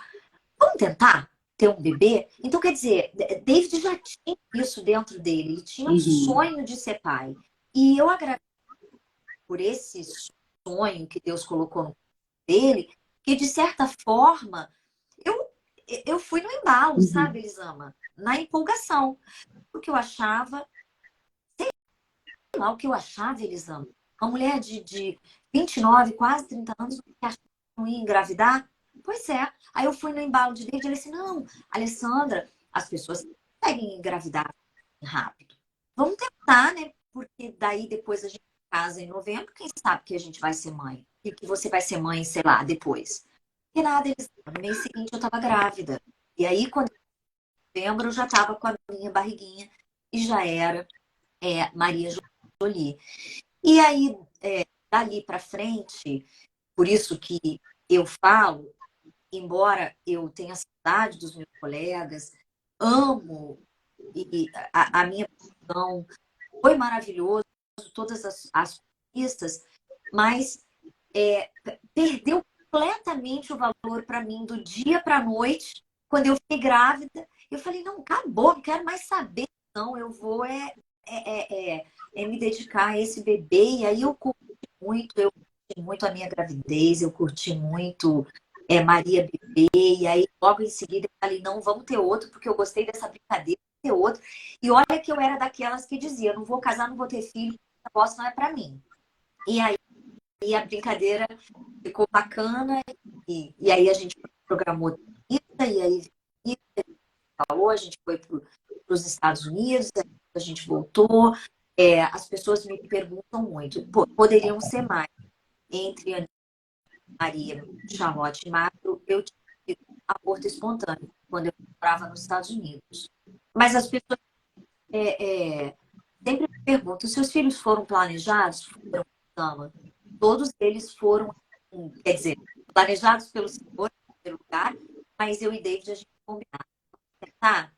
B: vamos tentar ter um bebê? Então, quer dizer, David já tinha isso dentro dele, ele tinha um sonho de ser pai. E eu agradeço por esse sonho que Deus colocou no dele, que de certa forma, eu fui no embalo, sabe, Elisama? Na empolgação. O que eu achava, sei lá o que eu achava, Elisama. Uma mulher de 29, quase 30 anos, que achava que não ia engravidar. Pois é. Aí eu fui no embalo de David e ele disse, não, Alessandra, as pessoas conseguem engravidar rápido. Vamos tentar, né? Porque daí depois a gente casa em novembro, quem sabe que a gente vai ser mãe. E que você vai ser mãe, sei lá, depois. E nada, no mês seguinte eu estava grávida. E aí, quando em novembro, eu já estava com a minha barriguinha e já era Maria Jolie. E aí, dali para frente, por isso que eu falo, embora eu tenha saudade dos meus colegas, amo e a minha profissão, foi maravilhoso, todas as conquistas, mas perdeu completamente o valor para mim do dia para a noite, quando eu fiquei grávida. Eu falei, não, acabou, não quero mais saber, não, eu vou me dedicar a esse bebê. E aí eu curti muito a minha gravidez, eu curti muito Maria bebê, e aí logo em seguida eu falei, não, vamos ter outro, porque eu gostei dessa brincadeira, vamos ter outro. E olha que eu era daquelas que dizia, não vou casar, não vou ter filho, esse negócio não é para mim. E aí a brincadeira ficou bacana, e aí a gente programou e aí falou, a gente foi para os Estados Unidos, a gente voltou. As pessoas me perguntam muito, poderiam ser mais. Entre a Maria, Charlotte e Marco, eu tive aborto espontâneo, quando eu morava nos Estados Unidos. Mas as pessoas sempre me perguntam, seus filhos foram planejados? Foram, Sama. Todos eles foram, quer dizer, planejados pelo Senhor, em primeiro lugar, mas eu e David, a gente combinava, tá?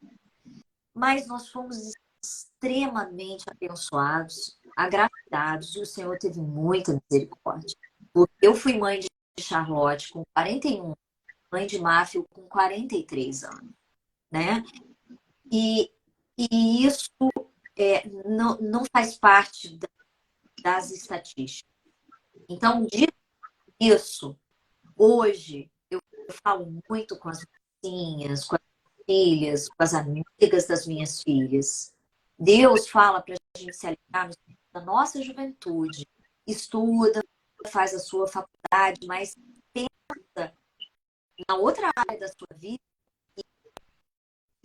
B: Mas nós fomos extremamente abençoados, agraciados, e o Senhor teve muita misericórdia. Porque eu fui mãe de Charlotte com 41, mãe de Matthew com 43 anos, né? E isso não faz parte das estatísticas. Então, dito isso, hoje eu falo muito com as mocinhas, com as filhas, com as amigas das minhas filhas. Deus fala para a gente se alegrar na nossa juventude. Estuda, faz a sua faculdade, mas pensa na outra área da sua vida,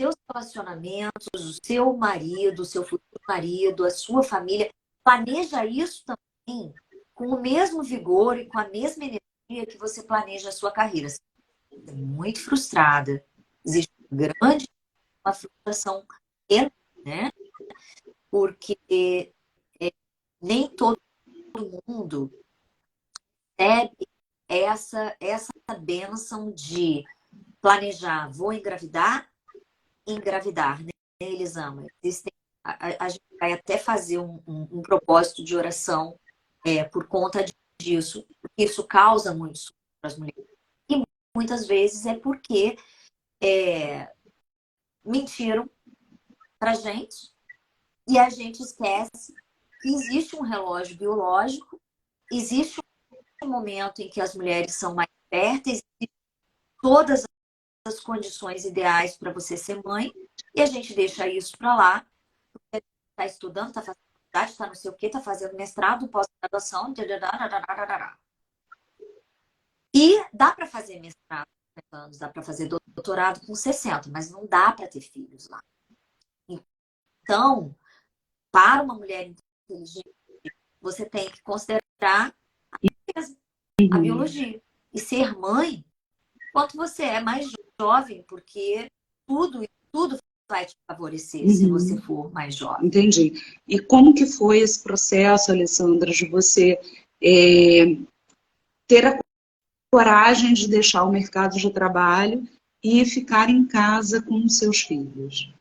B: seus relacionamentos, o seu marido, o seu futuro marido, a sua família. Planeja isso também com o mesmo vigor e com a mesma energia que você planeja a sua carreira. Você é muito frustrada. Existe uma frustração enorme, né? Porque nem todo mundo recebe essa bênção de planejar, vou engravidar, né, Elisama? A gente vai até fazer um propósito de oração por conta disso, porque isso causa muito sofrimento para as mulheres. E muitas vezes é porque mentiram para a gente e a gente esquece que existe um relógio biológico, existe momento em que as mulheres são mais férteis e todas as condições ideais para você ser mãe, e a gente deixa isso para lá, porque está estudando, está fazendo faculdade, está não sei o quê, está fazendo mestrado, pós-graduação, e dá para fazer mestrado com 50 anos, dá para fazer doutorado com 60, mas não dá para ter filhos lá. Então, para uma mulher inteligente, você tem que considerar a biologia. E ser mãe, quanto você é mais jovem, porque tudo vai te favorecer se você for mais jovem.
A: Entendi. E como que foi esse processo, Alessandra, de você ter a coragem de deixar o mercado de trabalho e ficar em casa com os seus filhos?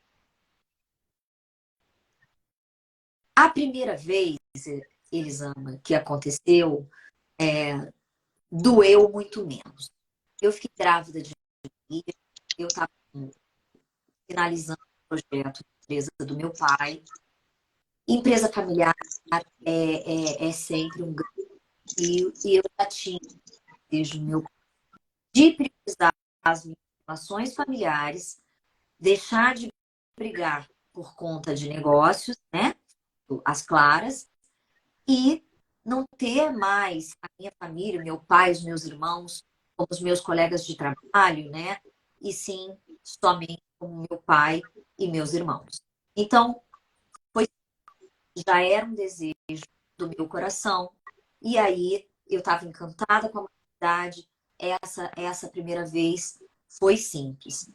B: A primeira vez, Elisama, que aconteceu, doeu muito menos. Eu fiquei grávida de mim, eu estava finalizando o projeto da empresa do meu pai. Empresa familiar é sempre um grande desafio, e eu já tinha desejo meu de priorizar as minhas relações familiares, deixar de brigar por conta de negócios, né? As claras, e não ter mais a minha família, meu pai, os meus irmãos, como os meus colegas de trabalho, né? E sim, somente como meu pai e meus irmãos. Então, já era um desejo do meu coração. E aí, eu estava encantada com a maternidade. Essa primeira vez foi simples.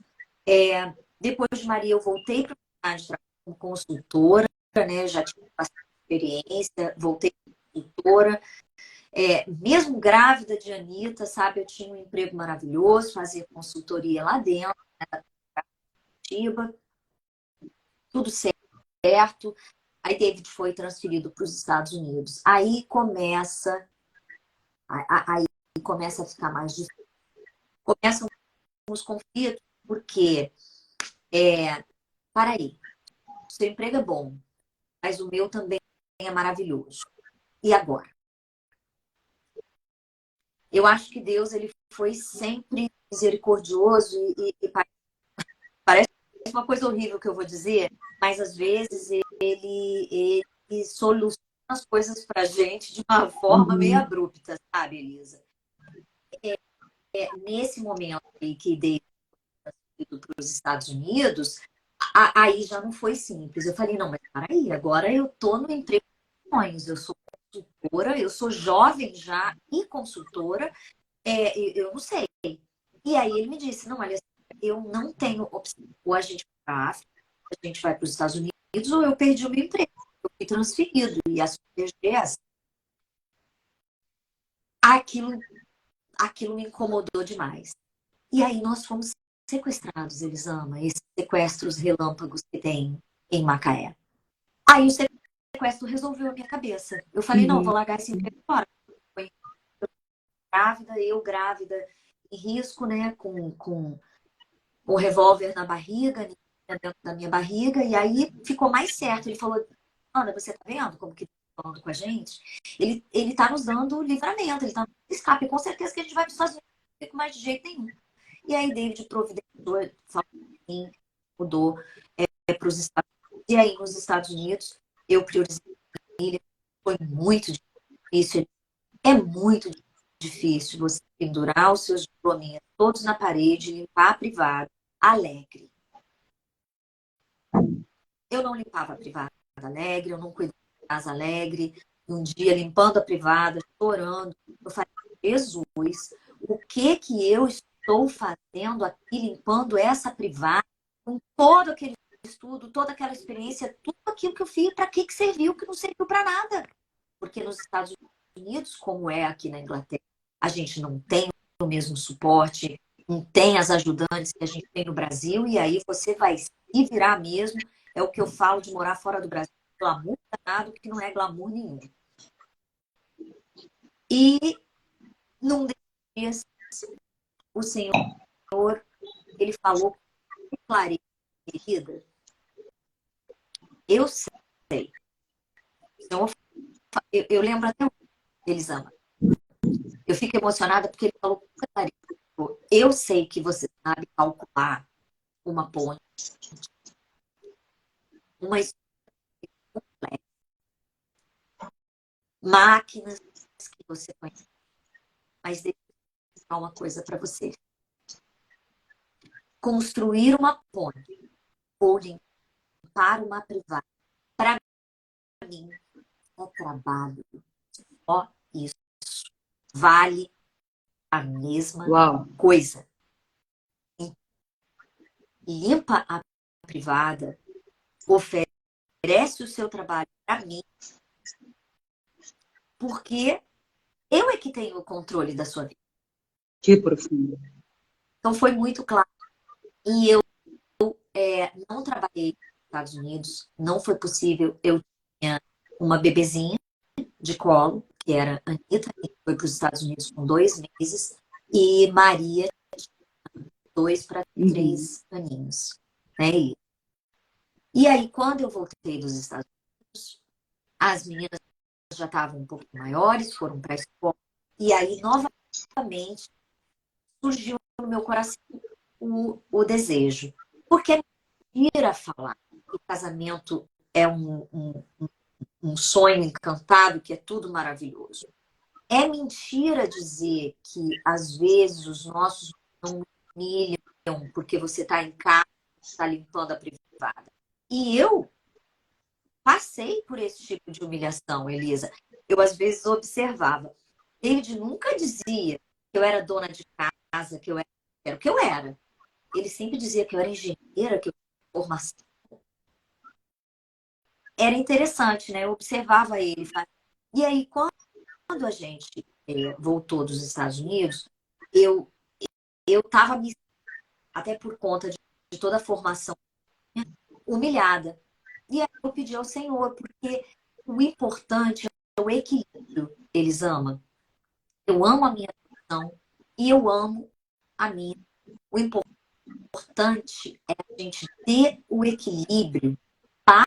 B: Depois de Maria, eu voltei para o mercado de trabalho como consultora, né? Já tinha bastante experiência, voltei como consultora. Mesmo grávida de Anitta, sabe? Eu tinha um emprego maravilhoso, fazia consultoria lá dentro, né, da Curitiba, tudo certo. Aí David foi transferido para os Estados Unidos. Aí começa a ficar mais difícil. Começam os conflitos, porque, para aí, o seu emprego é bom, mas o meu também é maravilhoso. E agora? Eu acho que Deus, ele foi sempre misericordioso e parece uma coisa horrível que eu vou dizer, mas às vezes ele soluciona as coisas pra gente de uma forma meio abrupta, sabe, Elisa? Nesse momento aí que David foi para os Estados Unidos, aí já não foi simples. Eu falei, não, mas peraí, agora eu tô no emprego dos sonhos, eu sou consultora, eu sou jovem já e consultora, eu não sei. E aí ele me disse, não, olha, eu não tenho opção. Ou a gente vai para a África, a gente vai para os Estados Unidos, ou eu perdi o meu emprego. Eu fui transferido. E a SUGS, aquilo me incomodou demais. E aí nós fomos sequestrados, Elisama, esses sequestros relâmpagos que tem em Macaé. Aí o sequestro resolveu a minha cabeça. Eu falei, não, vou largar esse emprego fora. Eu grávida, em risco, né, com o revólver na barriga, dentro da minha barriga, e aí ficou mais certo. Ele falou, Ana, você tá vendo como que ele tá falando com a gente? Ele tá nos dando livramento, ele tá nos dando escape. Com certeza que a gente vai para os Estados Unidos, não fica mais de jeito nenhum. E aí David providenciou, falou assim, mudou para os Estados Unidos. E aí nos Estados Unidos, eu priorizei a família. Foi muito difícil. É muito difícil você pendurar os seus diplominhas todos na parede, limpar a privada, alegre. Eu não limpava a privada alegre, eu não cuidava da casa alegre. Um dia, limpando a privada, chorando, eu falei, Jesus, o que eu estou fazendo aqui, limpando essa privada, com todo aquele estudo, toda aquela experiência, tudo aquilo que eu fiz, para que serviu, que não serviu para nada. Porque nos Estados Unidos, como é aqui na Inglaterra, a gente não tem o mesmo suporte, não tem as ajudantes que a gente tem no Brasil, e aí você vai se virar mesmo. É o que eu falo de morar fora do Brasil. Glamour danado, que não é glamour nenhum. E num desses dias, o Senhor, ele falou com clareza, querida, eu sei. Então, eu lembro até o Elisama. Eu fico emocionada porque ele falou, eu sei que você sabe calcular uma ponte, uma máquinas que você conhece. Mas deixa eu falar uma coisa para você. Construir uma ponte ou limpar uma privada, para mim, é trabalho. Ó, isso vale a mesma
A: Uau.
B: coisa. Limpa a privada, oferece o seu trabalho para mim, porque eu é que tenho o controle da sua vida.
A: Que profundo.
B: Então foi muito claro. E eu não trabalhei nos Estados Unidos, não foi possível. Eu tinha uma bebezinha de colo, que era a Anitta, que foi para os Estados Unidos com 2 meses, e Maria, 2 para 3 aninhos. Né? E aí, quando eu voltei dos Estados Unidos, as meninas já estavam um pouco maiores, foram para a escola, e aí, novamente, surgiu no meu coração o desejo. Porque é mentira falar que o casamento é um sonho encantado, que é tudo maravilhoso. É mentira dizer que, às vezes, os nossos não humilham porque você está em casa, está limpando a privada. E eu passei por esse tipo de humilhação, Elisa. Eu, às vezes, observava. David nunca dizia que eu era dona de casa, que eu era o que eu era. Ele sempre dizia que eu era engenheira, que eu tinha formação. Era interessante, né? Eu observava ele. E aí, quando a gente voltou dos Estados Unidos, eu estava, até por conta de toda a formação, humilhada. E aí eu pedi ao Senhor, porque o importante é o equilíbrio, eles amam. Eu amo a minha profissão e eu amo a minha. O importante é a gente ter o equilíbrio para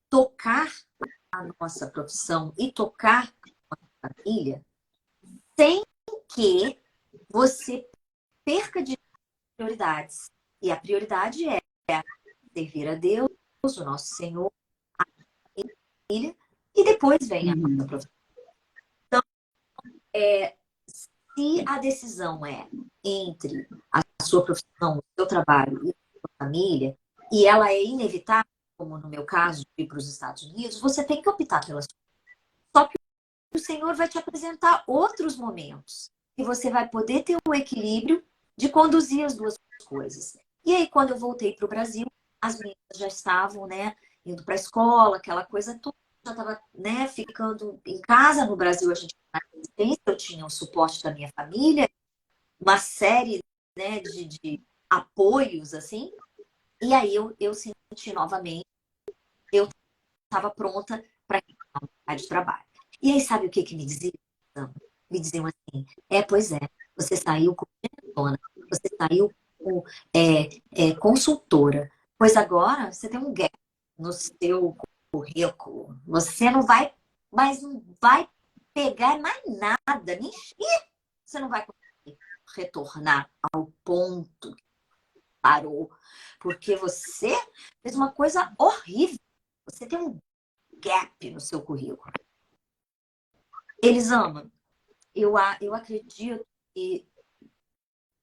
B: tocar a nossa profissão e tocar a família sem que você perca de prioridades. E a prioridade é servir a Deus, o nosso Senhor, a família, e depois vem a nossa
A: Uhum.
B: profissão. Então, se a decisão é entre a sua profissão, o seu trabalho e a sua família, e ela é inevitável, como no meu caso, de ir para os Estados Unidos, você tem que optar pela sua. Só que o Senhor vai te apresentar outros momentos e você vai poder ter o equilíbrio de conduzir as duas coisas. E aí, quando eu voltei para o Brasil, as meninas já estavam, né, indo para a escola, aquela coisa toda, já estava, né, ficando em casa. No Brasil, a gente eu tinha o suporte da minha família, uma série, né, de apoios, assim, e aí eu senti novamente, eu estava pronta para ir ao de trabalho. E aí, sabe o que me diziam? Me diziam assim, pois é, você saiu como diretora, você saiu como consultora, pois agora você tem um gap no seu currículo, você não vai, mas não vai pegar mais nada, nem você não vai conseguir retornar ao ponto que parou, porque você fez uma coisa horrível, você tem um gap no seu currículo. Eles amam. Eu acredito que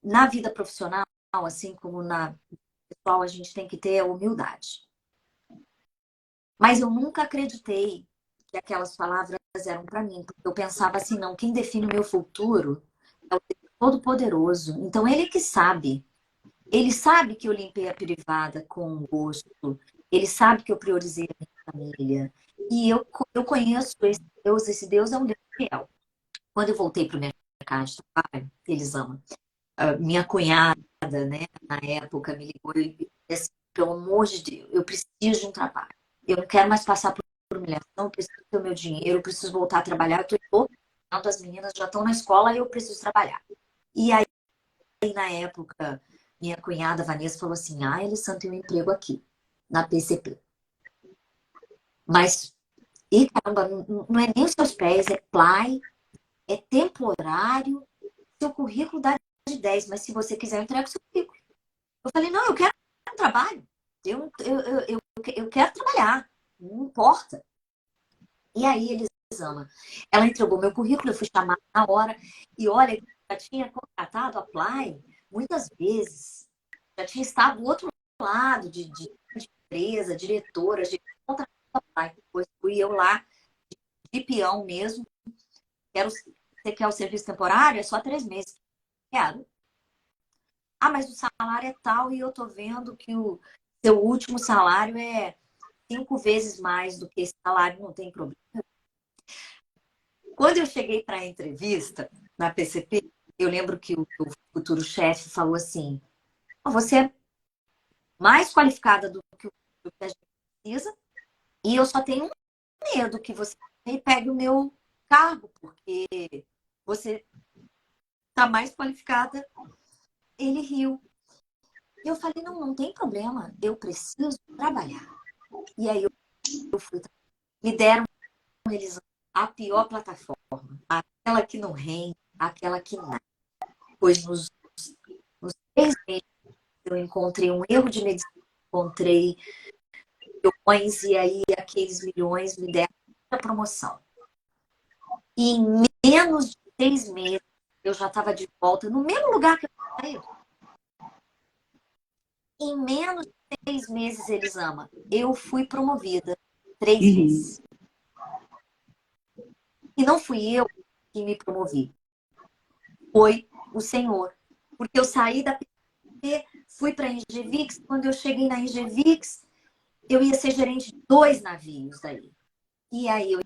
B: na vida profissional, assim como na pessoal, a gente tem que ter a humildade. Mas eu nunca acreditei que aquelas palavras eram para mim, porque eu pensava assim, não, quem define o meu futuro é o Deus Todo-Poderoso. Então, ele que sabe. Ele sabe que eu limpei a privada com gosto. Ele sabe que eu priorizei a minha família. E eu conheço esse Deus é um Deus fiel. Quando eu voltei para o mercado de trabalho, eles amam. Minha cunhada, né, na época, me ligou e disse assim, pelo amor de Deus, eu preciso de um trabalho. Eu não quero mais passar por humilhação, eu preciso ter o meu dinheiro, eu preciso voltar a trabalhar. Eu estou as meninas já estão na escola e eu preciso trabalhar. E aí, na época, minha cunhada Vanessa falou assim, Elisandra tem um emprego aqui, na PCP. Mas, caramba, não é nem os seus pés, é Ply, é temporário, seu currículo dá de 10, mas se você quiser, eu entrego o seu currículo. Eu falei, não, eu quero um trabalho. Eu quero trabalhar. Não importa. E aí, Elisama, ela entregou meu currículo, eu fui chamada na hora. E olha, já tinha contratado a Apply muitas vezes. Já tinha estado do outro lado de empresa, diretora, de contratado a Apply. Depois fui eu lá, de peão mesmo. Você quer o serviço temporário? É só 3 meses. Quero. Ah, mas o salário é tal e eu tô vendo que o seu último salário é 5 vezes mais do que esse salário, não tem problema. Quando eu cheguei para a entrevista na PCP, eu lembro que o futuro chefe falou assim: "Oh, você é mais qualificada do que a gente precisa e eu só tenho medo que você pegue o meu cargo, porque você está mais qualificada." Ele riu. E eu falei: "Não, não tem problema, eu preciso trabalhar." E aí eu fui. Me deram eles a pior plataforma, aquela que não rende, aquela que nada. Pois nos 3 meses eu encontrei um erro de medição, encontrei milhões, e aí aqueles milhões me deram a promoção. E em menos de 6 meses eu já estava de volta no mesmo lugar que eu tinha ido. Em menos de 6 meses, Elisama, eu fui promovida 3 vezes. E não fui eu que me promovi, foi o Senhor. Porque eu saí da PT, fui para a Engevix. Quando eu cheguei na Engevix, eu ia ser gerente de 2 navios daí. E aí eu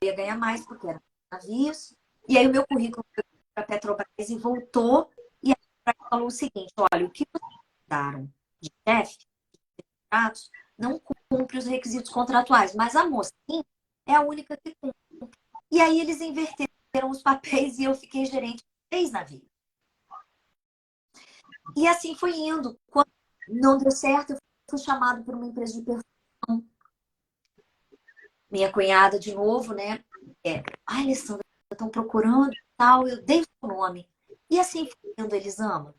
B: ia ganhar mais, porque eram navios. E aí o meu currículo foi para a Petrobras e voltou. E aí falou o seguinte: olha, o que vocês daram de chefe, de contratos, não cumpre os requisitos contratuais, mas a mocinha é a única que cumpre. E aí eles inverteram os papéis e eu fiquei gerente de 3 navios. E assim foi indo. Quando não deu certo, eu fui chamado por uma empresa de perfumação. Minha cunhada, de novo, né? Ai, Alessandra, estão procurando tal. Eu dei o nome. E assim foi indo, Elisama.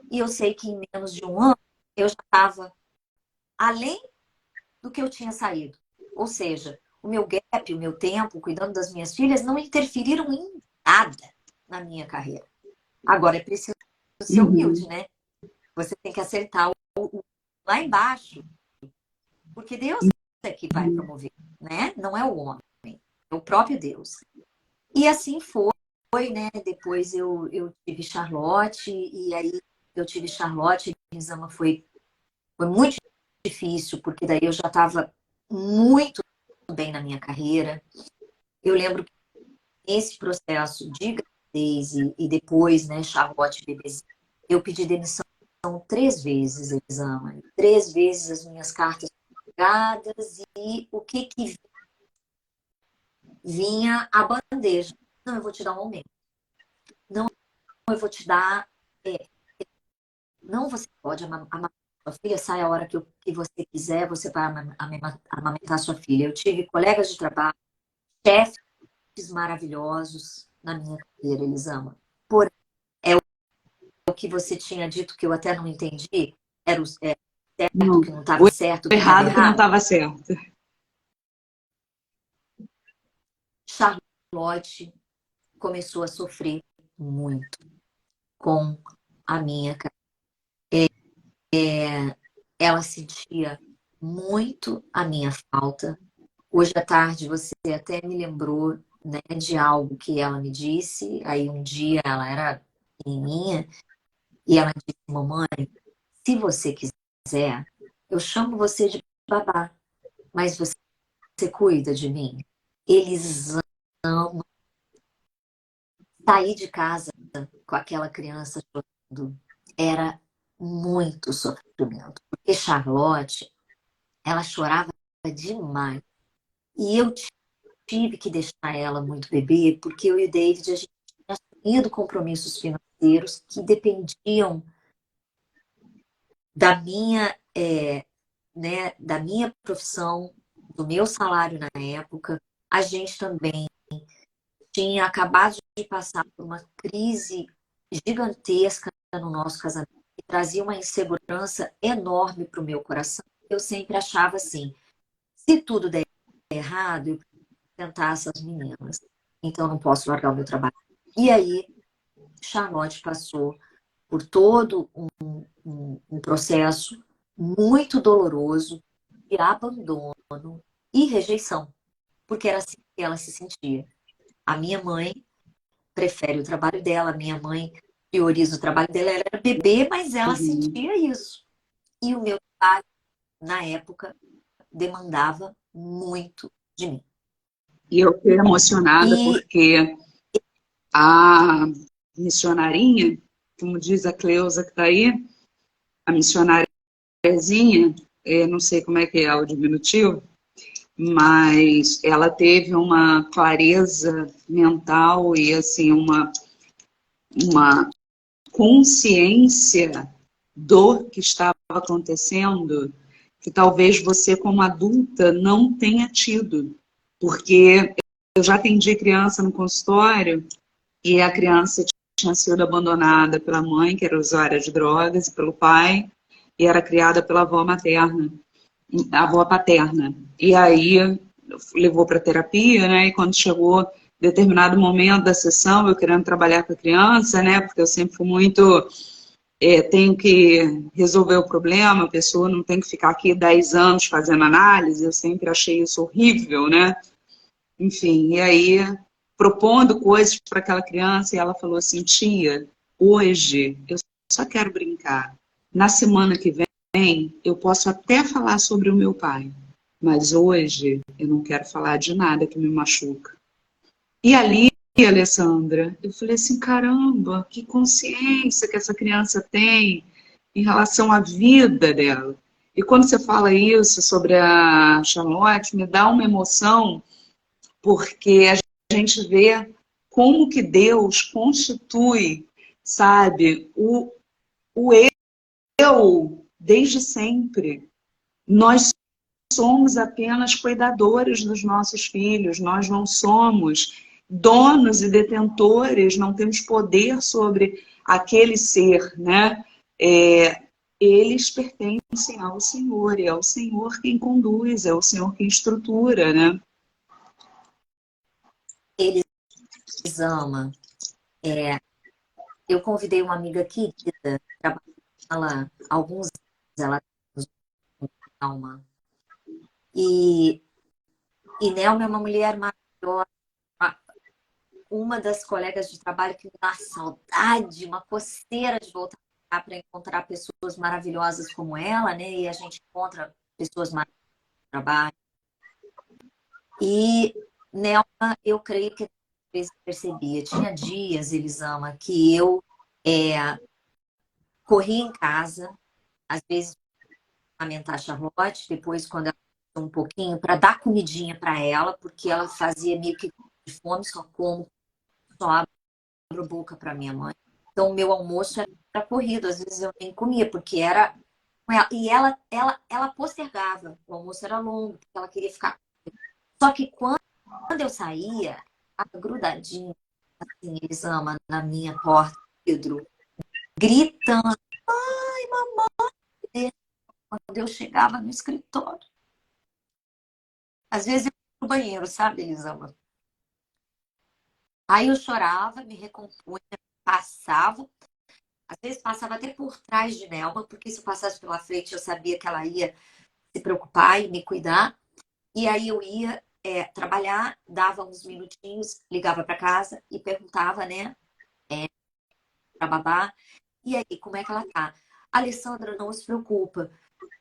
B: E eu sei que em menos de um ano, eu já estava além do que eu tinha saído. Ou seja, o meu gap, o meu tempo, cuidando das minhas filhas, não interferiram em nada na minha carreira. Agora é preciso ser humilde, né? Você tem que acertar lá embaixo, porque Deus é que vai promover, né? Não é o homem, é o próprio Deus. E assim foi, né? Depois eu tive Charlotte, e aí eu tive Charlotte, e Elisama foi muito difícil, porque daí eu já estava muito bem na minha carreira. Eu lembro que nesse processo de gravidez e depois, né, Charlotte bebezinha, eu pedi demissão 3 vezes, Elisama. 3 vezes as minhas cartas pegadas, e o que vinha a bandeja. Não, eu vou te dar um aumento. Não, eu vou te dar. Não, você pode amamentar sua filha, sai a hora que você quiser, você vai amamentar sua filha. Eu tive colegas de trabalho, chefes maravilhosos na minha carreira, Elisama. Porém, é o que você tinha dito que eu até não entendi, era o certo
A: Não,
B: que não estava certo,
A: o
B: que estava
A: errado que não
B: errado.
A: estava certo.
B: Charlotte começou a sofrer muito com a minha carreira. Ela sentia muito a minha falta. Hoje à tarde você até me lembrou, né, de algo que ela me disse. Aí um dia ela era pequenininha e ela disse: mamãe, se você quiser, eu chamo você de babá, mas você cuida de mim. Eles amam sair de casa com aquela criança chorando. Era muito sofrimento. Porque Charlotte, ela chorava demais. E eu tive que deixar ela muito bebê, porque eu e o David, a gente tinha assumido compromissos financeiros que dependiam da minha, né, da minha profissão, do meu salário na época. A gente também tinha acabado de passar por uma crise gigantesca no nosso casamento, que trazia uma insegurança enorme para o meu coração. Eu sempre achava assim, se tudo der errado, eu preciso tentar essas meninas. Então, eu não posso largar o meu trabalho. E aí, Charlotte passou por todo um processo muito doloroso de abandono e rejeição, porque era assim que ela se sentia. A minha mãe prefere o trabalho dela, a minha mãe prioriza o trabalho dela, ela era bebê, mas ela
A: Uhum.
B: sentia isso. E o meu pai, na época, demandava muito de mim.
A: E eu fiquei emocionada
B: E
A: porque a missionarinha, como diz a Cleusa que está aí, a missionariazinha, não sei como é que é o diminutivo, mas ela teve uma clareza mental e assim uma consciência do que estava acontecendo que talvez você como adulta não tenha tido, porque eu já atendi criança no consultório e a criança tinha sido abandonada pela mãe, que era usuária de drogas, e pelo pai, e era criada pela avó materna, a avó paterna. E aí levou para terapia, né? E quando chegou determinado momento da sessão, eu querendo trabalhar com a criança, né? Porque eu sempre fui muito tenho que resolver o problema, a pessoa não tem que ficar aqui 10 anos fazendo análise, eu sempre achei isso horrível, né? Enfim, e aí propondo coisas para aquela criança, e ela falou assim, tia, hoje eu só quero brincar. Na semana que vem, eu posso até falar sobre o meu pai, mas hoje eu não quero falar de nada que me machuca. E ali, Alessandra, eu falei assim, caramba, que consciência que essa criança tem em relação à vida dela. E quando você fala isso sobre a Charlotte, me dá uma emoção, porque a gente vê como que Deus constitui, sabe, o eu desde sempre. Nós somos apenas cuidadores dos nossos filhos, nós não somos donos e detentores, não temos poder sobre aquele ser, né? Eles pertencem ao Senhor, e é o Senhor quem conduz, é o Senhor quem estrutura, né?
B: eles amam. Eu convidei uma amiga querida, trabalha ela há alguns anos, ela tem alma. E Nelma é uma mulher maravilhosa, uma das colegas de trabalho que me dá saudade, uma coceira de voltar para encontrar pessoas maravilhosas como ela, né? E a gente encontra pessoas maravilhosas no trabalho. E Nelma, eu creio que às vezes percebia. Tinha dias, Elisama, que eu corria em casa, às vezes amamentar a Charlotte, depois quando ela um pouquinho, para dar comidinha para ela, porque ela fazia meio que de fome, só como, só abro boca para minha mãe. Então, o meu almoço era corrido, às vezes eu nem comia, porque era com ela. E ela postergava, o almoço era longo, porque ela queria ficar. Só que quando eu saía, a grudadinha, assim, eles amam na minha porta, Pedro, gritando, ai, mamãe, quando eu chegava no escritório. Às vezes eu ia no banheiro, sabe, Elisama? Aí eu chorava, me recompunha, passava. Às vezes passava até por trás de Nelma, porque se eu passasse pela frente eu sabia que ela ia se preocupar e me cuidar. E aí eu ia trabalhar, dava uns minutinhos, ligava para casa e perguntava, né, pra babá, e aí, como é que ela tá? Alessandra, não se preocupa.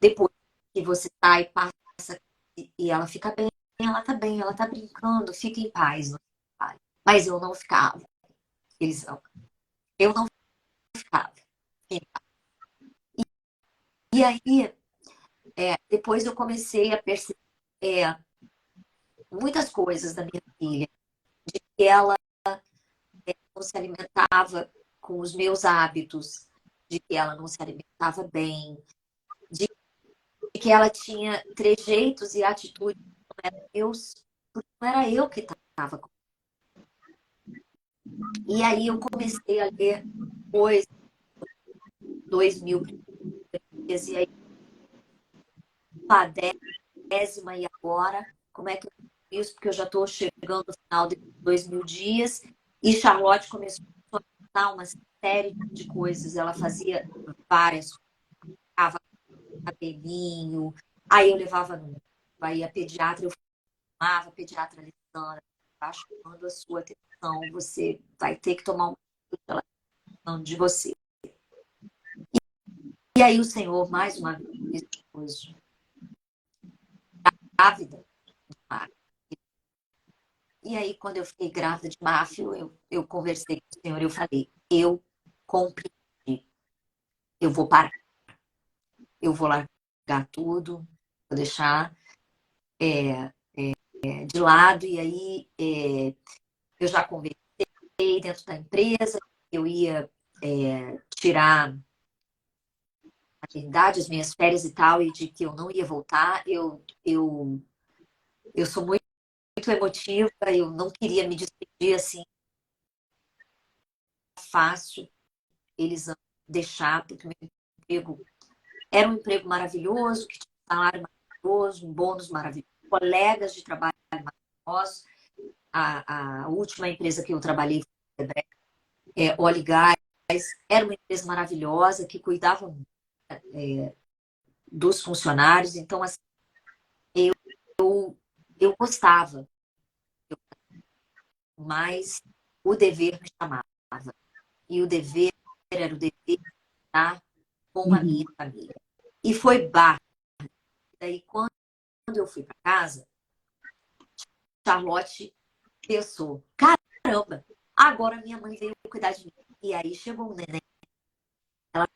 B: Depois que você sai, passa e ela fica bem, ela tá brincando, fica em paz. Não fica. Mas eu não ficava. Eles não. Eu não ficava. E aí, depois eu comecei a perceber muitas coisas da minha filha. Que ela não se alimentava com os meus hábitos, de que ela não se alimentava bem, de que ela tinha trejeitos e atitudes que não eram meus, porque não era eu que estava com. E aí eu comecei a ler depois, 2000 dias, e aí a 10ª, e agora? Como é que eu faço isso? Porque eu já estou chegando no final de 2000 dias, e Charlotte começou a dar uma série de coisas. Ela fazia várias coisas, lavava cabelinho, aí eu levava no... Aí a pediatra, eu filmava a pediatra Alessandra, tá chamando a sua atenção, você vai ter que tomar uma atenção de você. E aí o Senhor, mais uma vez, depois, grávida. E aí, quando eu fiquei grávida de Máfio, eu conversei com o Senhor, eu falei, eu compreendi, eu vou parar, eu vou largar tudo, vou deixar de lado. E aí eu já conversei dentro da empresa, eu ia tirar a maternidade, as minhas férias e tal, e de que eu não ia voltar. Eu sou muito emotiva, eu não queria me despedir assim fácil. Eles iam deixar, porque o meu emprego era um emprego maravilhoso, que tinha um salário maravilhoso, um bônus maravilhoso, colegas de trabalho maravilhosos. A última empresa que eu trabalhei foi a Oligás, era uma empresa maravilhosa que cuidava dos funcionários. Então, assim, eu gostava, mas o dever me chamava. E o dever era o dever de estar com a minha família. E foi barra. Daí, quando eu fui para casa, Charlotte pensou, caramba, agora minha mãe veio cuidar de mim. E aí chegou um neném, ela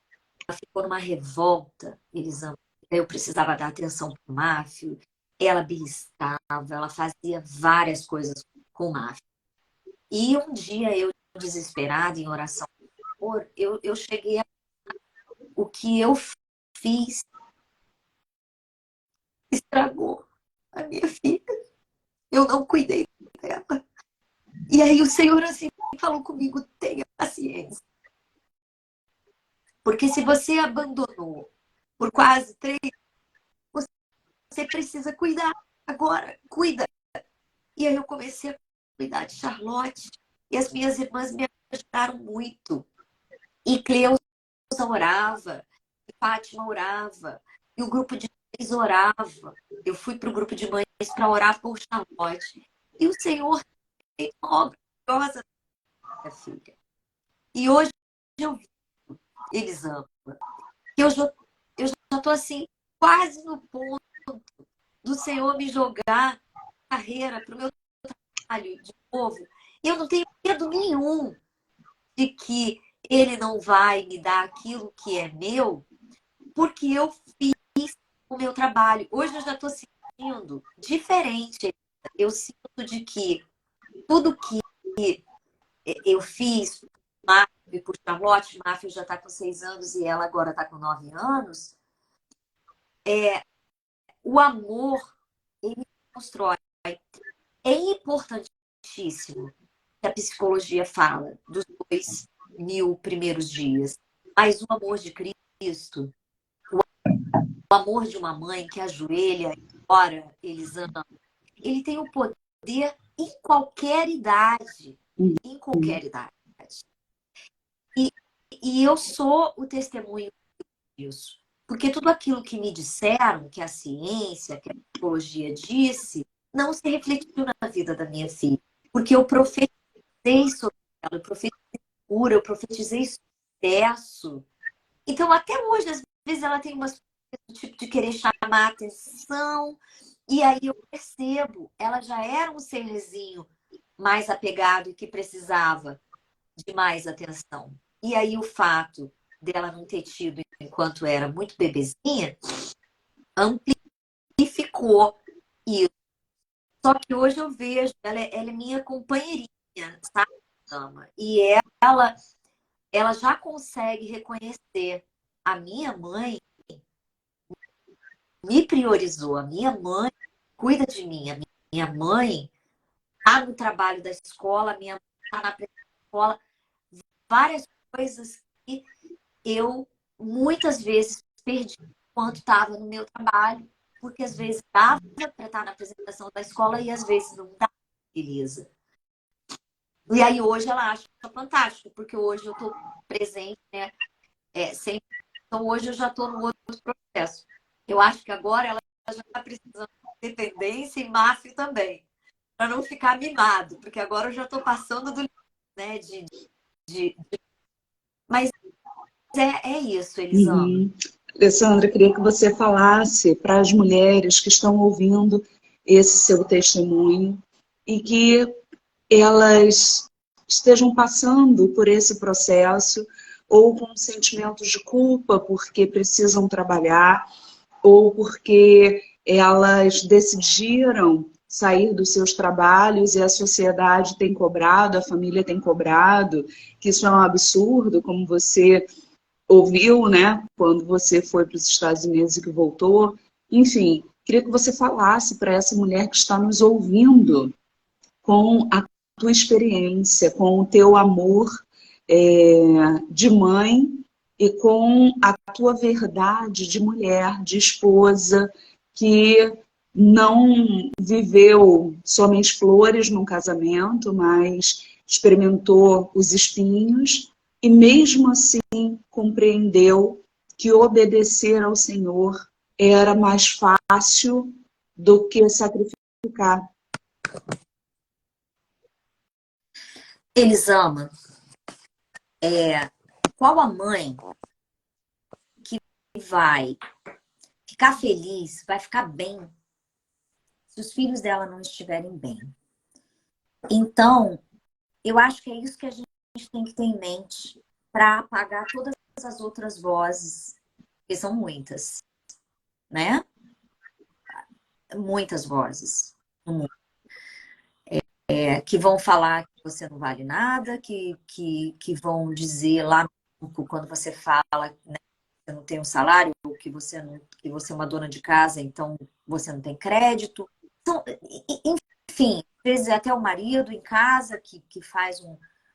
B: ficou numa revolta, Elisama. Eu precisava dar atenção para o Máfio, ela beliscava, ela fazia várias coisas com o Máfio. E um dia eu, desesperada, em oração, eu cheguei a... O que eu fiz estragou a minha filha. Eu não cuidei dela. E aí o Senhor assim falou comigo, tenha paciência. Porque se você abandonou por quase 3, você precisa cuidar. Agora, cuida. E aí eu comecei a cuidar de Charlotte. E as minhas irmãs me ajudaram muito. E Cleusa orava, e Fátima orava, e o grupo de mães orava. Eu fui para o grupo de mães para orar por Charlotte. E o Senhor fez uma obra gloriosa da minha filha. E hoje eu vi, Elisama, que eu já estou assim, quase no ponto do Senhor me jogar carreira para o meu trabalho de novo. E eu não tenho medo nenhum de que Ele não vai me dar aquilo que é meu, porque eu fiz o meu trabalho. Hoje eu já estou sentindo diferente. Eu sinto de que tudo que eu fiz, Máfio, por Charlotte, Máfio já está com 6 anos e ela agora está com 9 anos, o amor, ele constrói. É importantíssimo que a psicologia fala dos 2000 primeiros dias, mas o amor de Cristo, o amor de uma mãe que ajoelha e ora, eles amam, ele tem o poder em qualquer idade. Em qualquer idade. E, e eu sou o testemunho disso. Porque tudo aquilo que me disseram, que a ciência, que a psicologia disse, não se refletiu na vida da minha filha. Porque eu profetizei sobre ela, eu profetizei cura, eu profetizei sucesso. Então, até hoje, às vezes, ela tem umas do tipo de querer chamar a atenção. E aí eu percebo, ela já era um serzinho mais apegado e que precisava de mais atenção. E aí o fato dela não ter tido enquanto era muito bebezinha amplificou isso. Só que hoje eu vejo, ela é minha companheirinha, sabe, Ama? E ela já consegue reconhecer. A minha mãe me priorizou, a minha mãe cuida de mim, a minha mãe está no trabalho da escola, a minha mãe está na escola, várias coisas que eu muitas vezes perdi enquanto estava no meu trabalho, porque às vezes dava para estar na apresentação da escola e às vezes não dava, beleza. E aí hoje ela acha fantástico, porque hoje eu estou presente, né? Sempre. Então hoje eu já estou no outro processo. Eu acho que agora ela já está precisando de independência e Márcio também, para não ficar mimado, porque agora eu já estou passando do limite, né? De... Mas é isso, Elisama.
A: Uhum. Alessandra, queria que você falasse para as mulheres que estão ouvindo esse seu testemunho e que elas estejam passando por esse processo ou com sentimentos de culpa porque precisam trabalhar ou porque elas decidiram sair dos seus trabalhos e a sociedade tem cobrado, a família tem cobrado, que isso é um absurdo, como você ouviu, né, quando você foi para os Estados Unidos e que voltou. Enfim, queria que você falasse para essa mulher que está nos ouvindo com a tua experiência, com o teu amor de mãe e com a tua verdade de mulher, de esposa, que não viveu somente flores num casamento, mas experimentou os espinhos e mesmo assim compreendeu que obedecer ao Senhor era mais fácil do que sacrificar.
B: Elisama, qual a mãe que vai ficar feliz, vai ficar bem, se os filhos dela não estiverem bem? Então, eu acho que é isso que a gente tem que ter em mente para apagar todas as outras vozes, que são muitas, né? Muitas vozes no mundo. Que vão falar que você não vale nada, que vão dizer lá quando você fala, né, que você não tem um salário, ou que você é uma dona de casa, então você não tem crédito. Então, enfim, às vezes é até o marido em casa que faz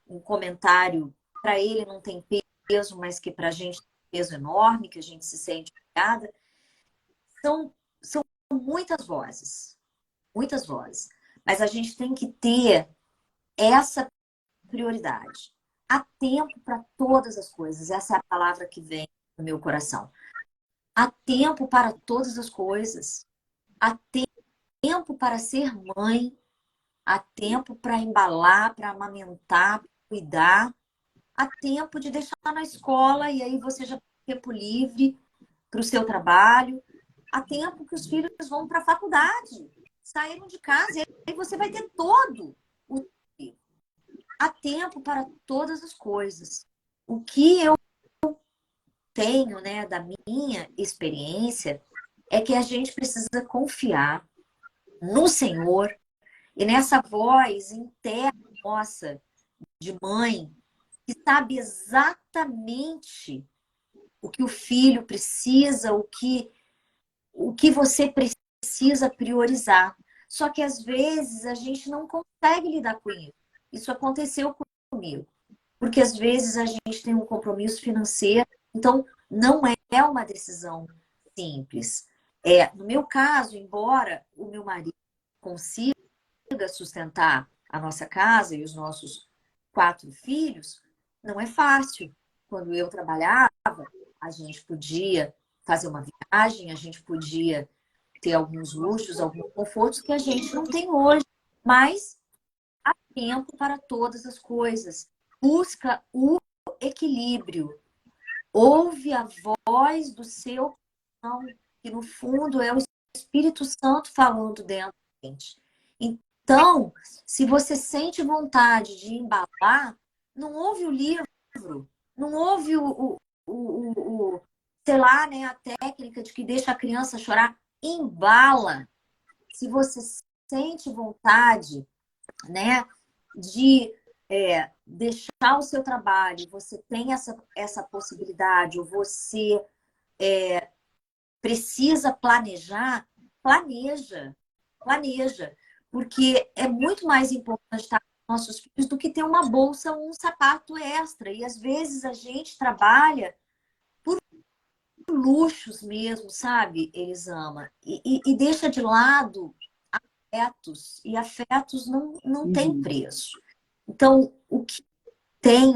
B: um comentário, para ele não tem peso, mas que para a gente tem peso enorme, que a gente se sente obrigada. São muitas vozes, muitas vozes. Mas a gente tem que ter essa prioridade. Há tempo para todas as coisas. Essa é a palavra que vem no meu coração. Há tempo para todas as coisas. Há tempo para ser mãe. Há tempo para embalar, para amamentar, para cuidar. Há tempo de deixar na escola e aí você já tem tempo livre para o seu trabalho. Há tempo que os filhos vão para a faculdade, saíram de casa e aí você vai ter todo o tempo. Há tempo para todas as coisas. O que eu tenho, né, da minha experiência é que a gente precisa confiar no Senhor e nessa voz interna nossa de mãe que sabe exatamente o que o filho precisa, o que você precisa priorizar. Só que às vezes a gente não consegue lidar com isso. Isso aconteceu comigo. Porque às vezes a gente tem um compromisso financeiro, então não é uma decisão simples. No meu caso, embora o meu marido consiga sustentar a nossa casa e os nossos 4 filhos, não é fácil. Quando eu trabalhava, a gente podia fazer uma viagem, a gente podia ter alguns luxos, alguns confortos que a gente não tem hoje. Mas há tempo para todas as coisas. Busca o equilíbrio. Ouve a voz do seu coração, que no fundo é o Espírito Santo falando dentro da gente. Então, se você sente vontade de embalar, não ouve o livro, não ouve sei lá, né, a técnica de que deixa a criança chorar, embala. Se você sente vontade, né, de deixar o seu trabalho, você tem essa possibilidade, ou você precisa planeja, porque é muito mais importante estar nossos filhos do que ter uma bolsa ou um sapato extra. E às vezes a gente trabalha por luxos mesmo, sabe, Elisama? E deixa de lado afetos. E afetos não tem
A: Uhum.
B: preço. Então, o que tem,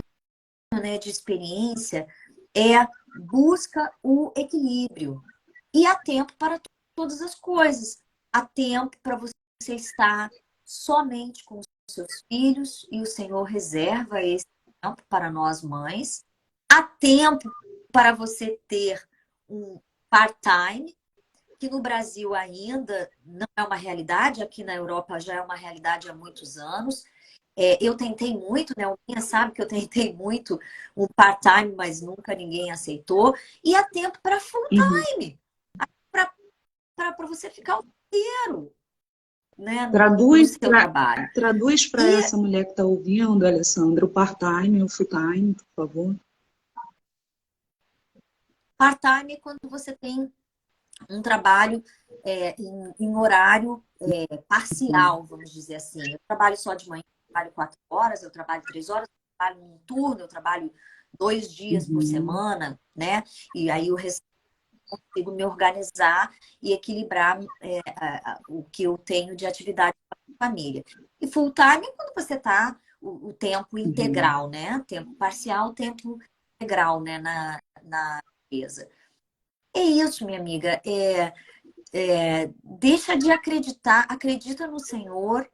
B: né, de experiência é busca o equilíbrio. E há tempo para todas as coisas. Há tempo para você estar somente com os seus filhos, e o Senhor reserva esse tempo para nós mães. Há tempo para você ter um part-time, que no Brasil ainda não é uma realidade, aqui na Europa já é uma realidade há muitos anos. Eu tentei muito, né? O Minha sabe que eu tentei muito um part-time, mas nunca ninguém aceitou. E há tempo para
A: Uhum.
B: full-time, para você ficar o dia inteiro, né? No
A: Traduz
B: seu trabalho.
A: para
B: E
A: essa mulher que está ouvindo, Alessandra, o part-time e o full-time, por favor.
B: part-time é quando você tem um trabalho em horário parcial, vamos dizer assim. Eu trabalho só de manhã, eu trabalho 4 horas, eu trabalho 3 horas, eu trabalho num turno, eu trabalho 2 dias por
A: Uhum.
B: semana, né? E aí o restante eu consigo me organizar e equilibrar o que eu tenho de atividade com a família. E full time é quando você está o tempo
A: Uhum.
B: integral, né? Tempo parcial, tempo integral, né? Na empresa. É isso, minha amiga. Deixa de acreditar, acredita no Senhor,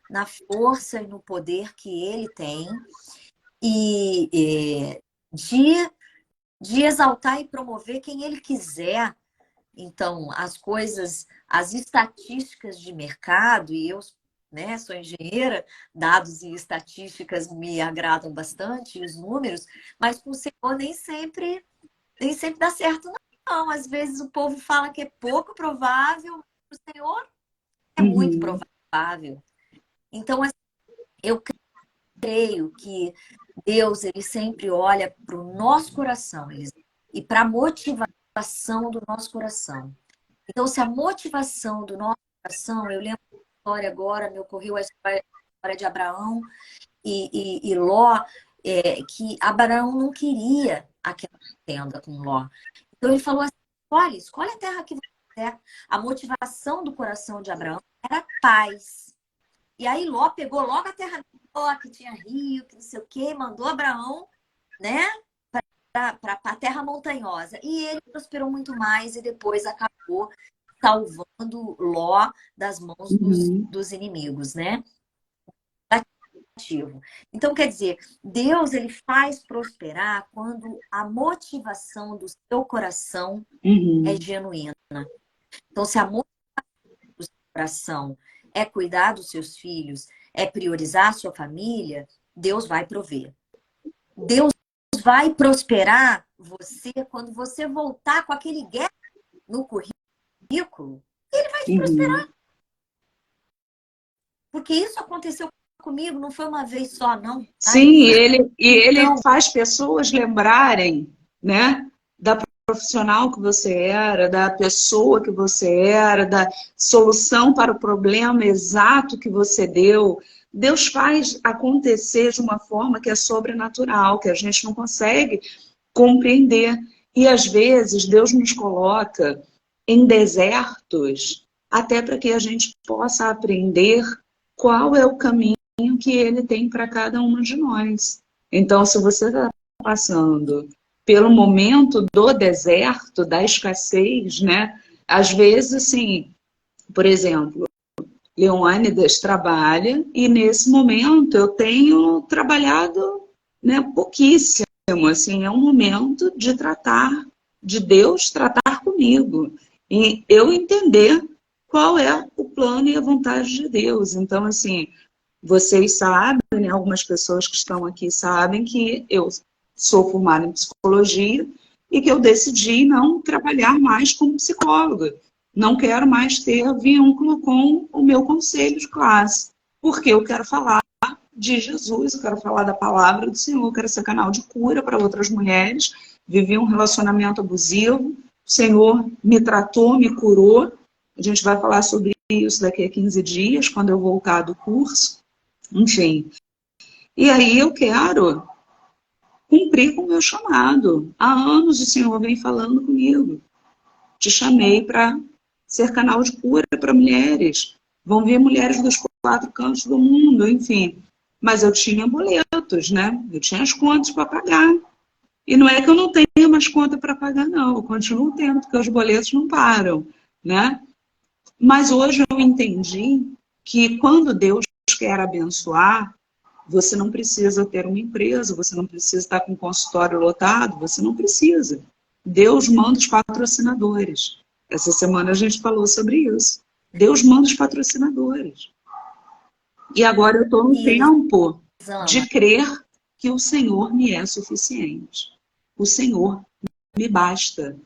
B: na força e no poder que Ele tem, e de exaltar e promover quem Ele quiser. Então, as coisas, as estatísticas de mercado, e eu, né, sou engenheira, dados e estatísticas me agradam bastante, os números, mas com o Senhor nem sempre dá certo, não. Às vezes o povo fala que é pouco provável, o Senhor é muito
A: Uhum.
B: provável. Então, assim, eu creio que Deus, ele sempre olha para o nosso coração, e para a motivação do nosso coração. Então, se a motivação do nosso coração, eu lembro da história agora, me ocorreu a história de Abraão e Ló, que Abraão não queria aquela tenda com Ló. Então, ele falou assim: escolhe a terra que você quer. A motivação do coração de Abraão era paz. E aí Ló pegou logo a terra Ló, que tinha rio, que não sei o quê, mandou Abraão, né, para a terra montanhosa. E ele prosperou muito mais e depois acabou salvando Ló das mãos
A: Uhum.
B: dos inimigos, né? Então, quer dizer, Deus, ele faz prosperar quando a motivação do seu coração é
A: Uhum.
B: genuína. Então, se a motivação do seu coração é cuidar dos seus filhos, é priorizar a sua família, Deus vai prover. Deus vai prosperar você quando você voltar com aquele gap no currículo, ele vai te
A: Uhum.
B: prosperar. Porque isso aconteceu comigo, não foi uma vez só, não, tá,
A: Sim,
B: Elisa?
A: ele
B: Então,
A: faz pessoas lembrarem, né, da profissional que você era, da pessoa que você era, da solução para o problema exato que você deu. Deus faz acontecer de uma forma que é sobrenatural, que a gente não consegue compreender. E às vezes Deus nos coloca em desertos até para que a gente possa aprender qual é o caminho que ele tem para cada uma de nós. Então, se você está passando pelo momento do deserto, da escassez, né? Às vezes, assim, por exemplo, Leônidas trabalha e nesse momento eu tenho trabalhado, né, pouquíssimo, assim, é um momento de tratar, de Deus tratar comigo e eu entender qual é o plano e a vontade de Deus. Então, assim, vocês sabem, né, algumas pessoas que estão aqui sabem que eu sou formada em psicologia e que eu decidi não trabalhar mais como psicóloga. Não quero mais ter vínculo com o meu conselho de classe, porque eu quero falar de Jesus, eu quero falar da palavra do Senhor, eu quero ser canal de cura para outras mulheres. Vivi um relacionamento abusivo, o Senhor me tratou, me curou. A gente vai falar sobre isso daqui a 15 dias, quando eu voltar do curso. enfim. E aí eu quero cumprir com o meu chamado. Há anos o Senhor vem falando comigo. Te chamei para ser canal de cura para mulheres. Vão ver mulheres dos 4 cantos do mundo, enfim. Mas eu tinha boletos, né? Eu tinha as contas para pagar. E não é que eu não tenha mais conta para pagar, não. Eu continuo tendo, porque os boletos não param, né? Mas hoje eu entendi que quando Deus quer abençoar, você não precisa ter uma empresa, você não precisa estar com um consultório lotado, você não precisa. Deus manda os patrocinadores. Essa semana a gente falou sobre isso. Deus manda os patrocinadores. E agora eu estou no
B: E eles
A: tempo
B: amam.
A: de crer que o Senhor me é suficiente. O Senhor me basta.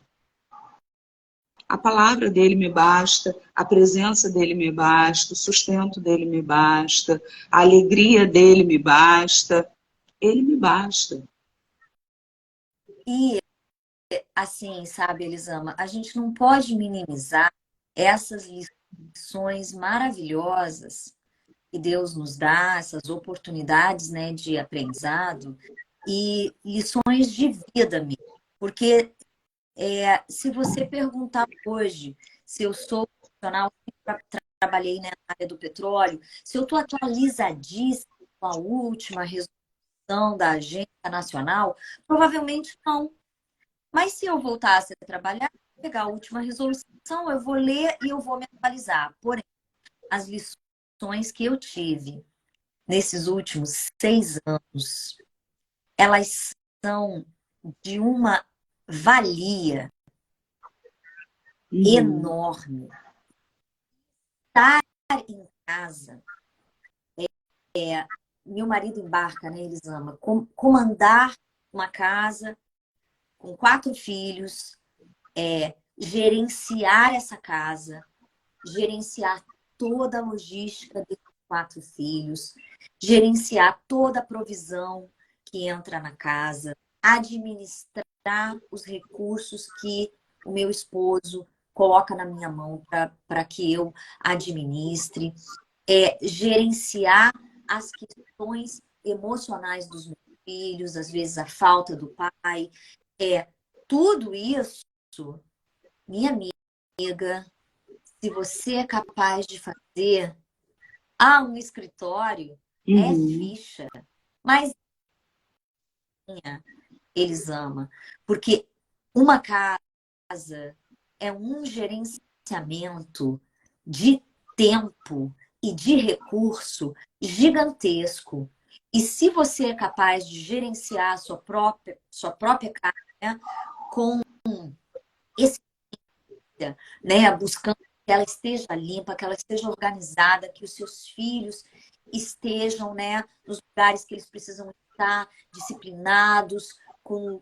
A: A palavra dele me basta, a presença dele me basta, o sustento dele me basta, a alegria dele me basta. Ele me basta.
B: E assim, sabe, Elisama, a gente não pode minimizar essas lições maravilhosas que Deus nos dá, essas oportunidades, né, de aprendizado e lições de vida mesmo. Porque se você perguntar hoje se eu sou profissional, trabalhei, né, na área do petróleo, se eu estou atualizadíssima com a última resolução da Agência Nacional, provavelmente não. Mas se eu voltasse a trabalhar, pegar a última resolução, eu vou ler e eu vou me atualizar. Porém, as lições que eu tive nesses últimos 6 anos, elas são de uma valia
A: Uhum.
B: enorme. Estar em casa, meu marido embarca, né, Elisama, comandar uma casa com 4 filhos, gerenciar essa casa, gerenciar toda a logística desses 4 filhos, gerenciar toda a provisão que entra na casa, administrar os recursos que o meu esposo coloca na minha mão para que eu administre, gerenciar as questões emocionais dos meus filhos, às vezes a falta do pai, tudo isso, minha amiga, se você é capaz de fazer, um escritório é
A: Uhum.
B: ficha, mas eles amam, porque uma casa é um gerenciamento de tempo e de recurso gigantesco. E se você é capaz de gerenciar a sua própria casa, né, com esse, né, buscando que ela esteja limpa, que ela esteja organizada, que os seus filhos estejam, né, nos lugares que eles precisam estar, disciplinados, com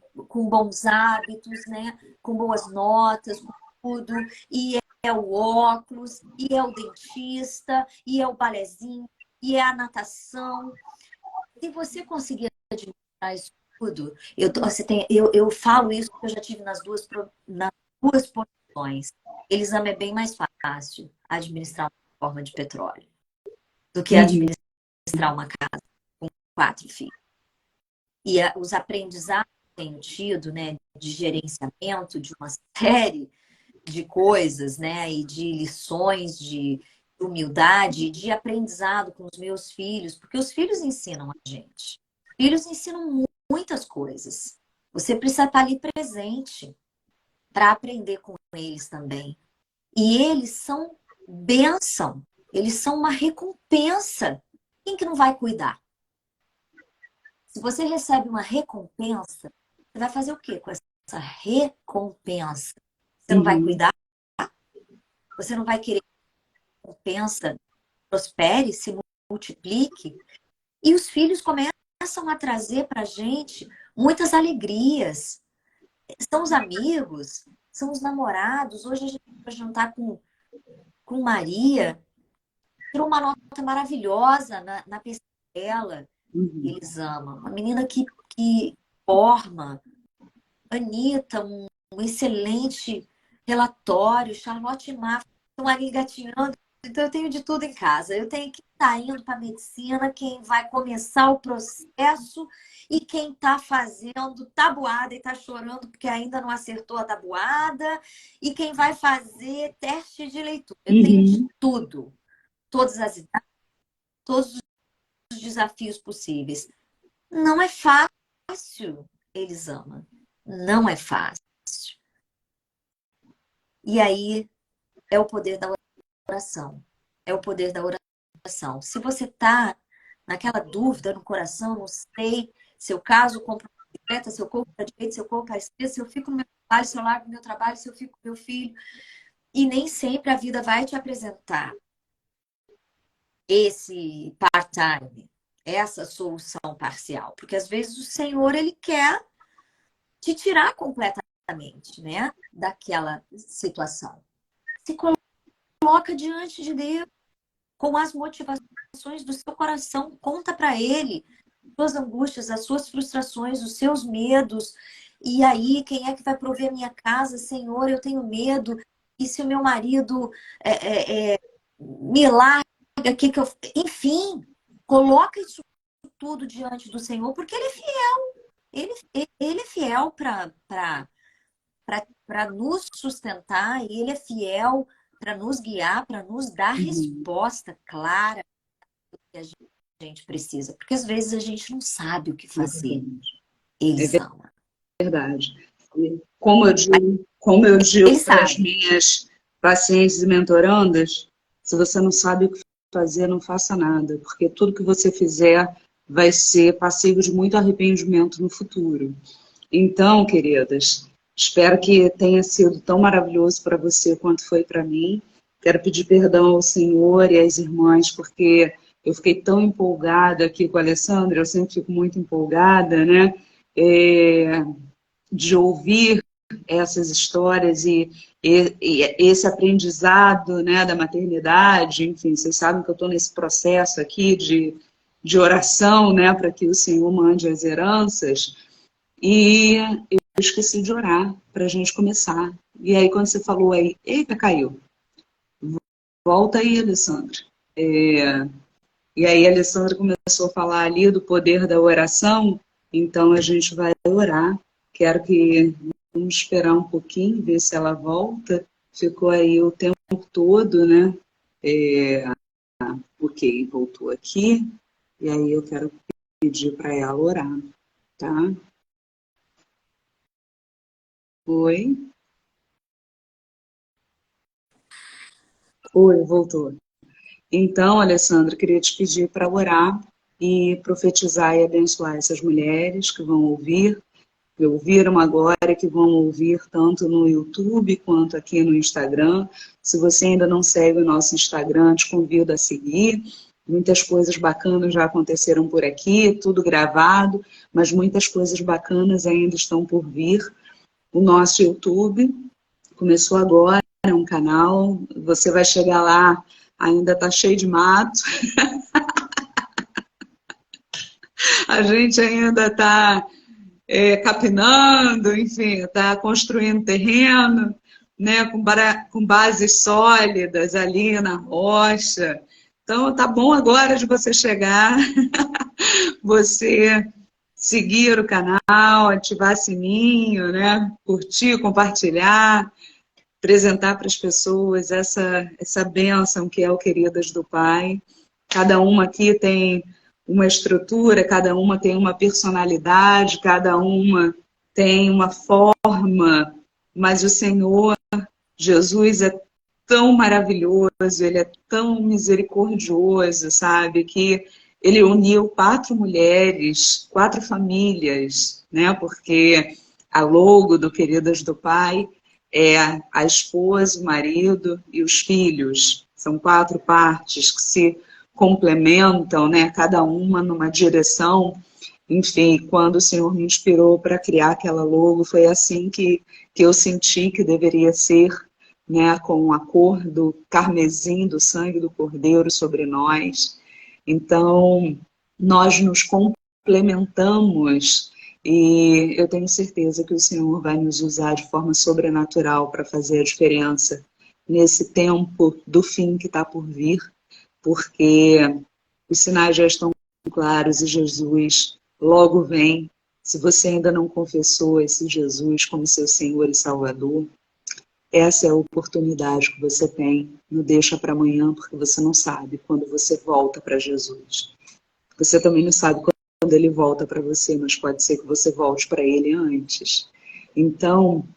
B: bons hábitos, né, com boas notas, com tudo, e é o óculos, e é o dentista, e é o balezinho, e é a natação. Se você conseguir administrar isso tudo, eu falo isso porque eu já tive nas duas posições. Exame é bem mais fácil administrar uma forma de petróleo do que
A: Uhum.
B: administrar uma casa com 4 filhos. E os aprendizados que tenho tido, né, de gerenciamento de uma série de coisas, né, e de lições de humildade, de aprendizado com os meus filhos, porque os filhos ensinam a gente. Filhos ensinam muitas coisas. Você precisa estar ali presente para aprender com eles também. E eles são bênção, eles são uma recompensa. Quem que não vai cuidar? Se você recebe uma recompensa, você vai fazer o quê com essa recompensa? Você não vai
A: Uhum.
B: cuidar? Você não vai querer que a recompensa prospere, se multiplique? E os filhos começam a trazer para a gente muitas alegrias. São os amigos, são os namorados. Hoje a gente vai jantar com Maria, tirou uma nota maravilhosa na pesquisa dela.
A: Uhum.
B: Eles amam. Uma menina que forma. Anitta, um excelente relatório. Charlotte Mafra, estão ali gatinhando. Então eu tenho de tudo em casa. Eu tenho que está indo para a medicina, quem vai começar o processo e quem está fazendo tabuada e está chorando porque ainda não acertou a tabuada, e quem vai fazer teste de leitura. Eu tenho de tudo, todas as idades, todos os desafios possíveis. Não é fácil, Elisama. Não é fácil. E aí é o poder da oração. É o poder da oração. Se você está naquela dúvida no coração, não sei se eu caso, compro uma bicicleta, se eu compro para a direita, se eu compro para a esquerda, se eu fico no meu trabalho, se eu largo o meu trabalho, se eu fico com meu filho. E nem sempre a vida vai te apresentar esse part-time, essa solução parcial. Porque às vezes o Senhor, ele quer te tirar completamente, né, daquela situação. Se coloca diante de Deus com as motivações do seu coração, conta para Ele as suas angústias, as suas frustrações, os seus medos. E aí, quem é que vai prover a minha casa? Senhor, eu tenho medo. E se o meu marido me larga, que eu... Enfim, coloca isso tudo diante do Senhor, porque Ele é fiel. Ele é fiel para nos sustentar, e Ele é fiel para nos guiar, para nos dar resposta clara que a gente precisa. Porque às vezes a gente não sabe o que fazer. Eles amam.
A: É verdade. Como eu digo para as minhas pacientes e mentorandas, se você não sabe o que fazer, não faça nada, porque tudo que você fizer vai ser passível de muito arrependimento no futuro. Então, queridas, espero que tenha sido tão maravilhoso para você quanto foi para mim. Quero pedir perdão ao Senhor e às irmãs, porque eu fiquei tão empolgada aqui com a Alessandra, eu sempre fico muito empolgada, né? De ouvir essas histórias e esse aprendizado, né, da maternidade. Enfim, vocês sabem que eu estou nesse processo aqui de oração, né, para que o Senhor mande as heranças. E eu esqueci de orar para a gente começar. E aí, quando você falou aí, eita, caiu. Volta aí, Alessandra. E aí, a Alessandra começou a falar ali do poder da oração. Então, a gente vai orar. Quero que vamos esperar um pouquinho, ver se ela volta. Ficou aí o tempo todo, né? Ok, voltou aqui. E aí, eu quero pedir para ela orar, tá? Oi. Oi, voltou. Então, Alessandra, queria te pedir para orar e profetizar e abençoar essas mulheres que vão ouvir, que ouviram agora e que vão ouvir tanto no YouTube quanto aqui no Instagram. Se você ainda não segue o nosso Instagram, te convido a seguir. Muitas coisas bacanas já aconteceram por aqui, tudo gravado, mas muitas coisas bacanas ainda estão por vir. O nosso YouTube começou agora, é um canal, você vai chegar lá, ainda tá cheio de mato. A gente ainda está capinando, enfim, está construindo terreno, né, com bases sólidas ali na rocha. Então, tá bom agora de você chegar, você seguir o canal, ativar sininho, né, curtir, compartilhar, apresentar para as pessoas essa bênção que é o Queridas do Pai. Cada uma aqui tem uma estrutura, cada uma tem uma personalidade, cada uma tem uma forma, mas o Senhor, Jesus, é tão maravilhoso, Ele é tão misericordioso, sabe, que Ele uniu 4 mulheres, 4 famílias, né, porque a logo do Queridas do Pai é a esposa, o marido e os filhos. São 4 partes que se complementam, né? Cada uma numa direção. Enfim, quando o Senhor me inspirou para criar aquela logo, foi assim que eu senti que deveria ser, né? Com a cor do carmesim, do sangue do Cordeiro sobre nós. Então, nós nos complementamos e eu tenho certeza que o Senhor vai nos usar de forma sobrenatural para fazer a diferença nesse tempo do fim que está por vir, porque Os sinais já estão claros e Jesus logo vem. Se você ainda não confessou esse Jesus como seu Senhor e Salvador, essa é a oportunidade que você tem. Não deixa para amanhã, porque você não sabe quando você volta para Jesus. Você também não sabe quando ele volta para você, mas pode ser que você volte para ele antes. Então,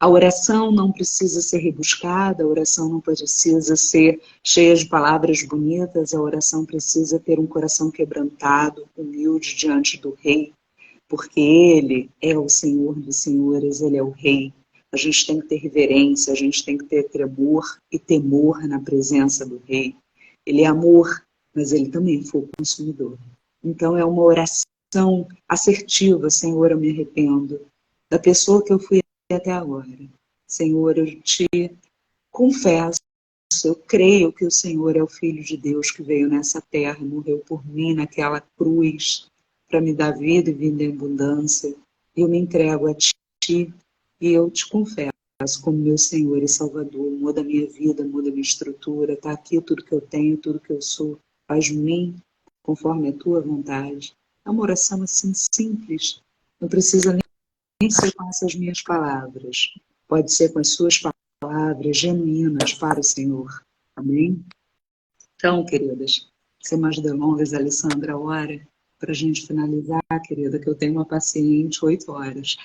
A: a oração não precisa ser rebuscada, a oração não precisa ser cheia de palavras bonitas, a oração precisa ter um coração quebrantado, humilde diante do Rei, porque Ele é o Senhor dos Senhores, Ele é o Rei. A gente tem que ter reverência, a gente tem que ter tremor e temor na presença do Rei. Ele é amor, mas Ele também é fogo consumidor. Então é uma oração assertiva, Senhor, eu me arrependo da pessoa que eu fui até agora. Senhor, eu te confesso, eu creio que o Senhor é o Filho de Deus que veio nessa terra e morreu por mim naquela cruz para me dar vida e vida em abundância. Eu me entrego a Ti e eu te confesso como meu Senhor e Salvador. Muda a minha vida, muda a minha estrutura. Está aqui tudo que eu tenho, tudo que eu sou. Faz de mim conforme a Tua vontade. É uma oração assim simples. Não precisa nem ser com essas minhas palavras. Pode ser com as suas palavras genuínas para o Senhor. Amém? Então, queridas, sem mais delongas, Alessandra, a hora para a gente finalizar, querida, que eu tenho uma paciente 8 horas.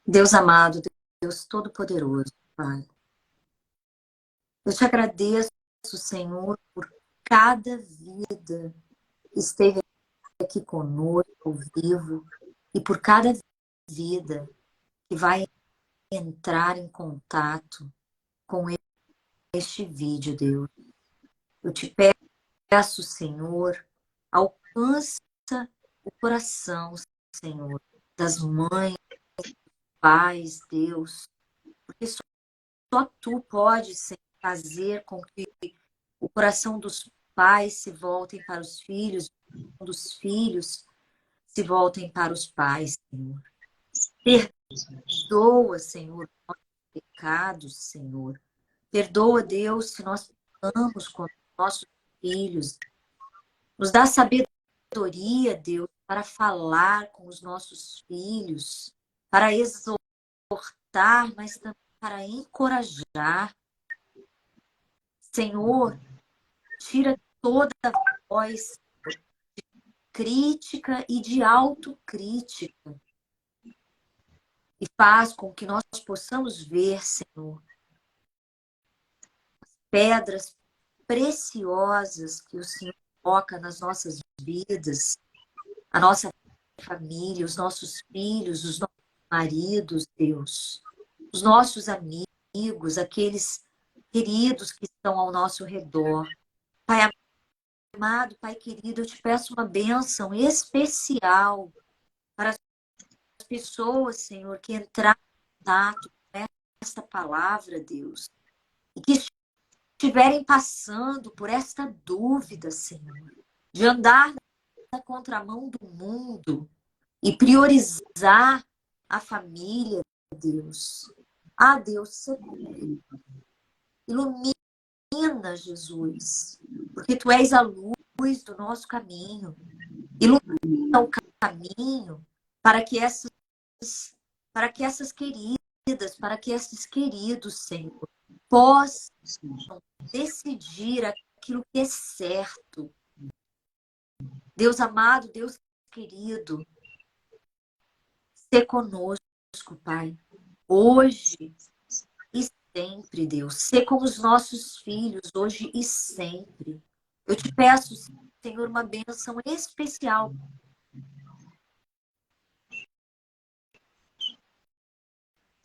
B: Deus amado, Deus Todo-Poderoso, Pai. Eu te agradeço, Senhor, por cada vida que esteve aqui conosco, ao vivo, e por cada vida que vai entrar em contato com este vídeo, Deus. Eu te peço, Senhor, alcança o coração, Senhor, das mães, pais, Deus, porque só Tu pode, Senhor, fazer com que o coração dos pais se voltem para os filhos, dos filhos se voltem para os pais, Senhor. Perdoa, Senhor, nossos pecados, Senhor. Perdoa, Deus, se nós pecamos com nossos filhos. Nos dá sabedoria, Deus, para falar com os nossos filhos, para exortar, mas também para encorajar. Senhor, tira toda a voz de crítica e de autocrítica e faz com que nós possamos ver, Senhor, pedras preciosas que o Senhor coloca nas nossas vidas, a nossa família, os nossos filhos, os nossos maridos, Deus, os nossos amigos, aqueles queridos que estão ao nosso redor. Pai amado, Pai querido, eu te peço uma bênção especial para as pessoas, Senhor, que entraram em contato com esta palavra, Deus, e que estiverem passando por esta dúvida, Senhor, de andar na contramão do mundo e priorizar a família, Deus. Ah, Deus, você ilumina, Jesus, porque Tu és a luz do nosso caminho. Ilumina o caminho para que essas queridas, para que esses queridos, Senhor, possam decidir aquilo que é certo. Deus amado, Deus querido, ser conosco, Pai, hoje e sempre, Deus. Ser com os nossos filhos, hoje e sempre. Eu te peço, Senhor, uma bênção especial.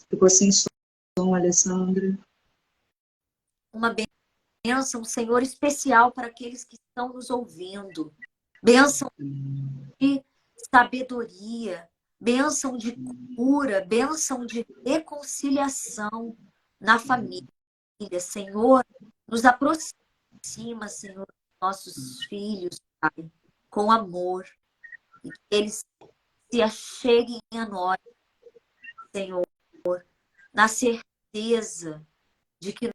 A: Ficou sem som, Alessandra?
B: Uma bênção, Senhor, especial para aqueles que estão nos ouvindo. Bênção de sabedoria, bênção de cura, bênção de reconciliação na família. Senhor, nos aproxima, Senhor, dos nossos filhos, Pai, com amor, e que eles se acheguem a nós, Senhor, na certeza de que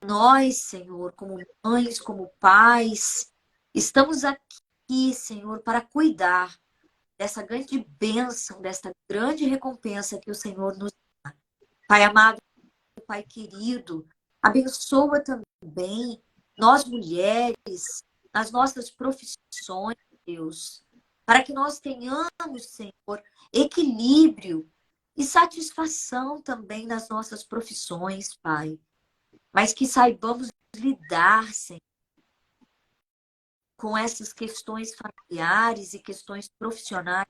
B: nós, Senhor, como mães, como pais, estamos aqui, Senhor, para cuidar dessa grande bênção, dessa grande recompensa que o Senhor nos dá. Pai amado, Pai querido, abençoa também nós mulheres, nas nossas profissões, Deus, para que nós tenhamos, Senhor, equilíbrio e satisfação também nas nossas profissões, Pai. Mas que saibamos lidar, Senhor, com essas questões familiares e questões profissionais,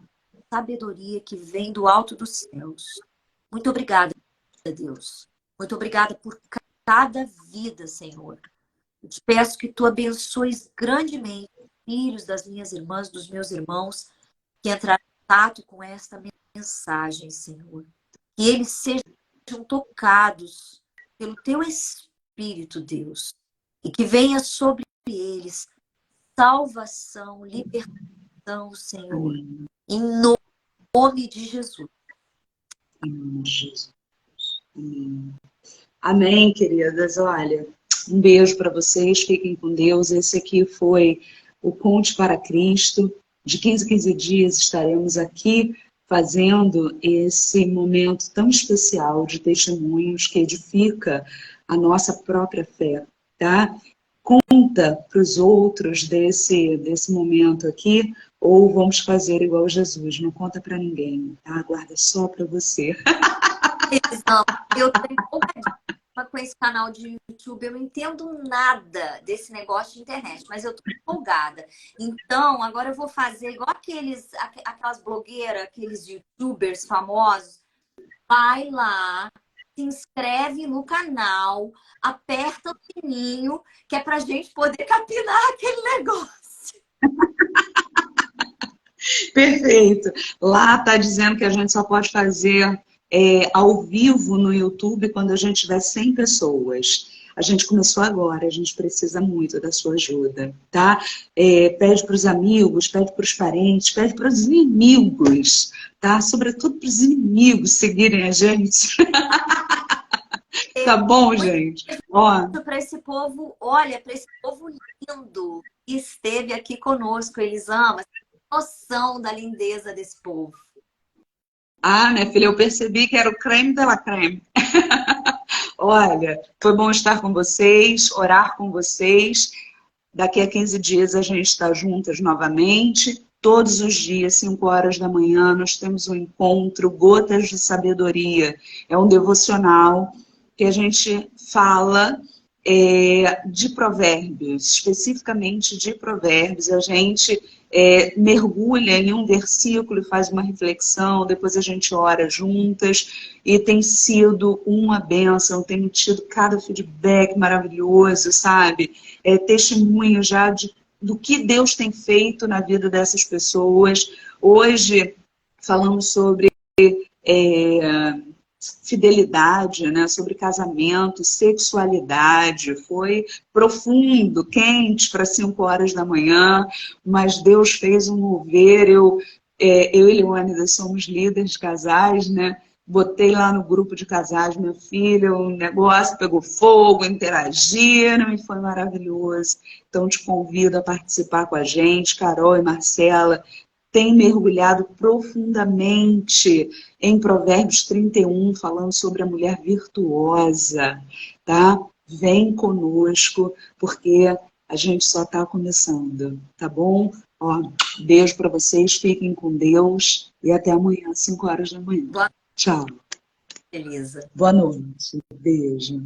B: sabedoria que vem do alto dos céus. Muito obrigada, Deus. Muito obrigada por cada vida, Senhor. Eu te peço que tu abençoes grandemente os filhos das minhas irmãs, dos meus irmãos, que entraram em contato com esta mensagem, Senhor. Que eles sejam tocados pelo teu Espírito, Deus. E que venha sobre eles salvação, libertação, Senhor.
A: Amém.
B: Em nome de Jesus.
A: Em nome de Jesus. Amém. Amém, queridas. Olha, um beijo para vocês. Fiquem com Deus. Esse aqui foi o Conte para Cristo. De 15 em 15 dias estaremos aqui fazendo esse momento tão especial de testemunhos que edifica a nossa própria fé, tá? Conta para os outros desse momento aqui, ou vamos fazer igual Jesus, não conta para ninguém, tá? Guarda só para você.
B: Não, eu tô empolgadíssima com esse canal de YouTube, eu não entendo nada desse negócio de internet, mas eu tô empolgada. Então, agora eu vou fazer igual aquelas blogueiras, aqueles YouTubers famosos. Vai lá, se inscreve no canal, aperta o sininho, que é pra gente poder capinar aquele negócio.
A: Perfeito. Lá tá dizendo que a gente só pode fazer ao vivo no YouTube quando a gente tiver 100 pessoas. A gente começou agora, a gente precisa muito da sua ajuda, tá? Pede para os amigos, pede para os parentes, pede para os inimigos, tá? Sobretudo para os inimigos seguirem a gente. Tá bom, gente? Ó.
B: Para esse povo, olha, para esse povo lindo que esteve aqui conosco, eles amam, noção da lindeza desse povo.
A: Ah, minha filha, eu percebi que era o creme de la creme. Olha, foi bom estar com vocês, orar com vocês. Daqui a 15 dias a gente está juntas novamente. Todos os dias, 5 horas da manhã, nós temos um encontro, Gotas de Sabedoria. É um devocional que a gente fala de provérbios, especificamente de provérbios. A gente mergulha em um versículo e faz uma reflexão, depois a gente ora juntas, e tem sido uma bênção, tenho tido cada feedback maravilhoso, sabe? Testemunho já do que Deus tem feito na vida dessas pessoas. Hoje falamos sobre fidelidade, né? Sobre casamento, sexualidade. Foi profundo, quente para 5 horas da manhã, mas Deus fez um mover. Eu e Leônidas somos líderes de casais, né? Botei lá no grupo de casais, minha filha, o negócio pegou fogo, interagiram e foi maravilhoso. Então te convido a participar com a gente, Carol e Marcela tem mergulhado profundamente em Provérbios 31, falando sobre a mulher virtuosa, tá? Vem conosco, porque a gente só está começando, tá bom? Ó, beijo para vocês, fiquem com Deus e até amanhã, 5 horas da manhã. Tchau.
B: Elisa.
A: Boa noite. Beijo.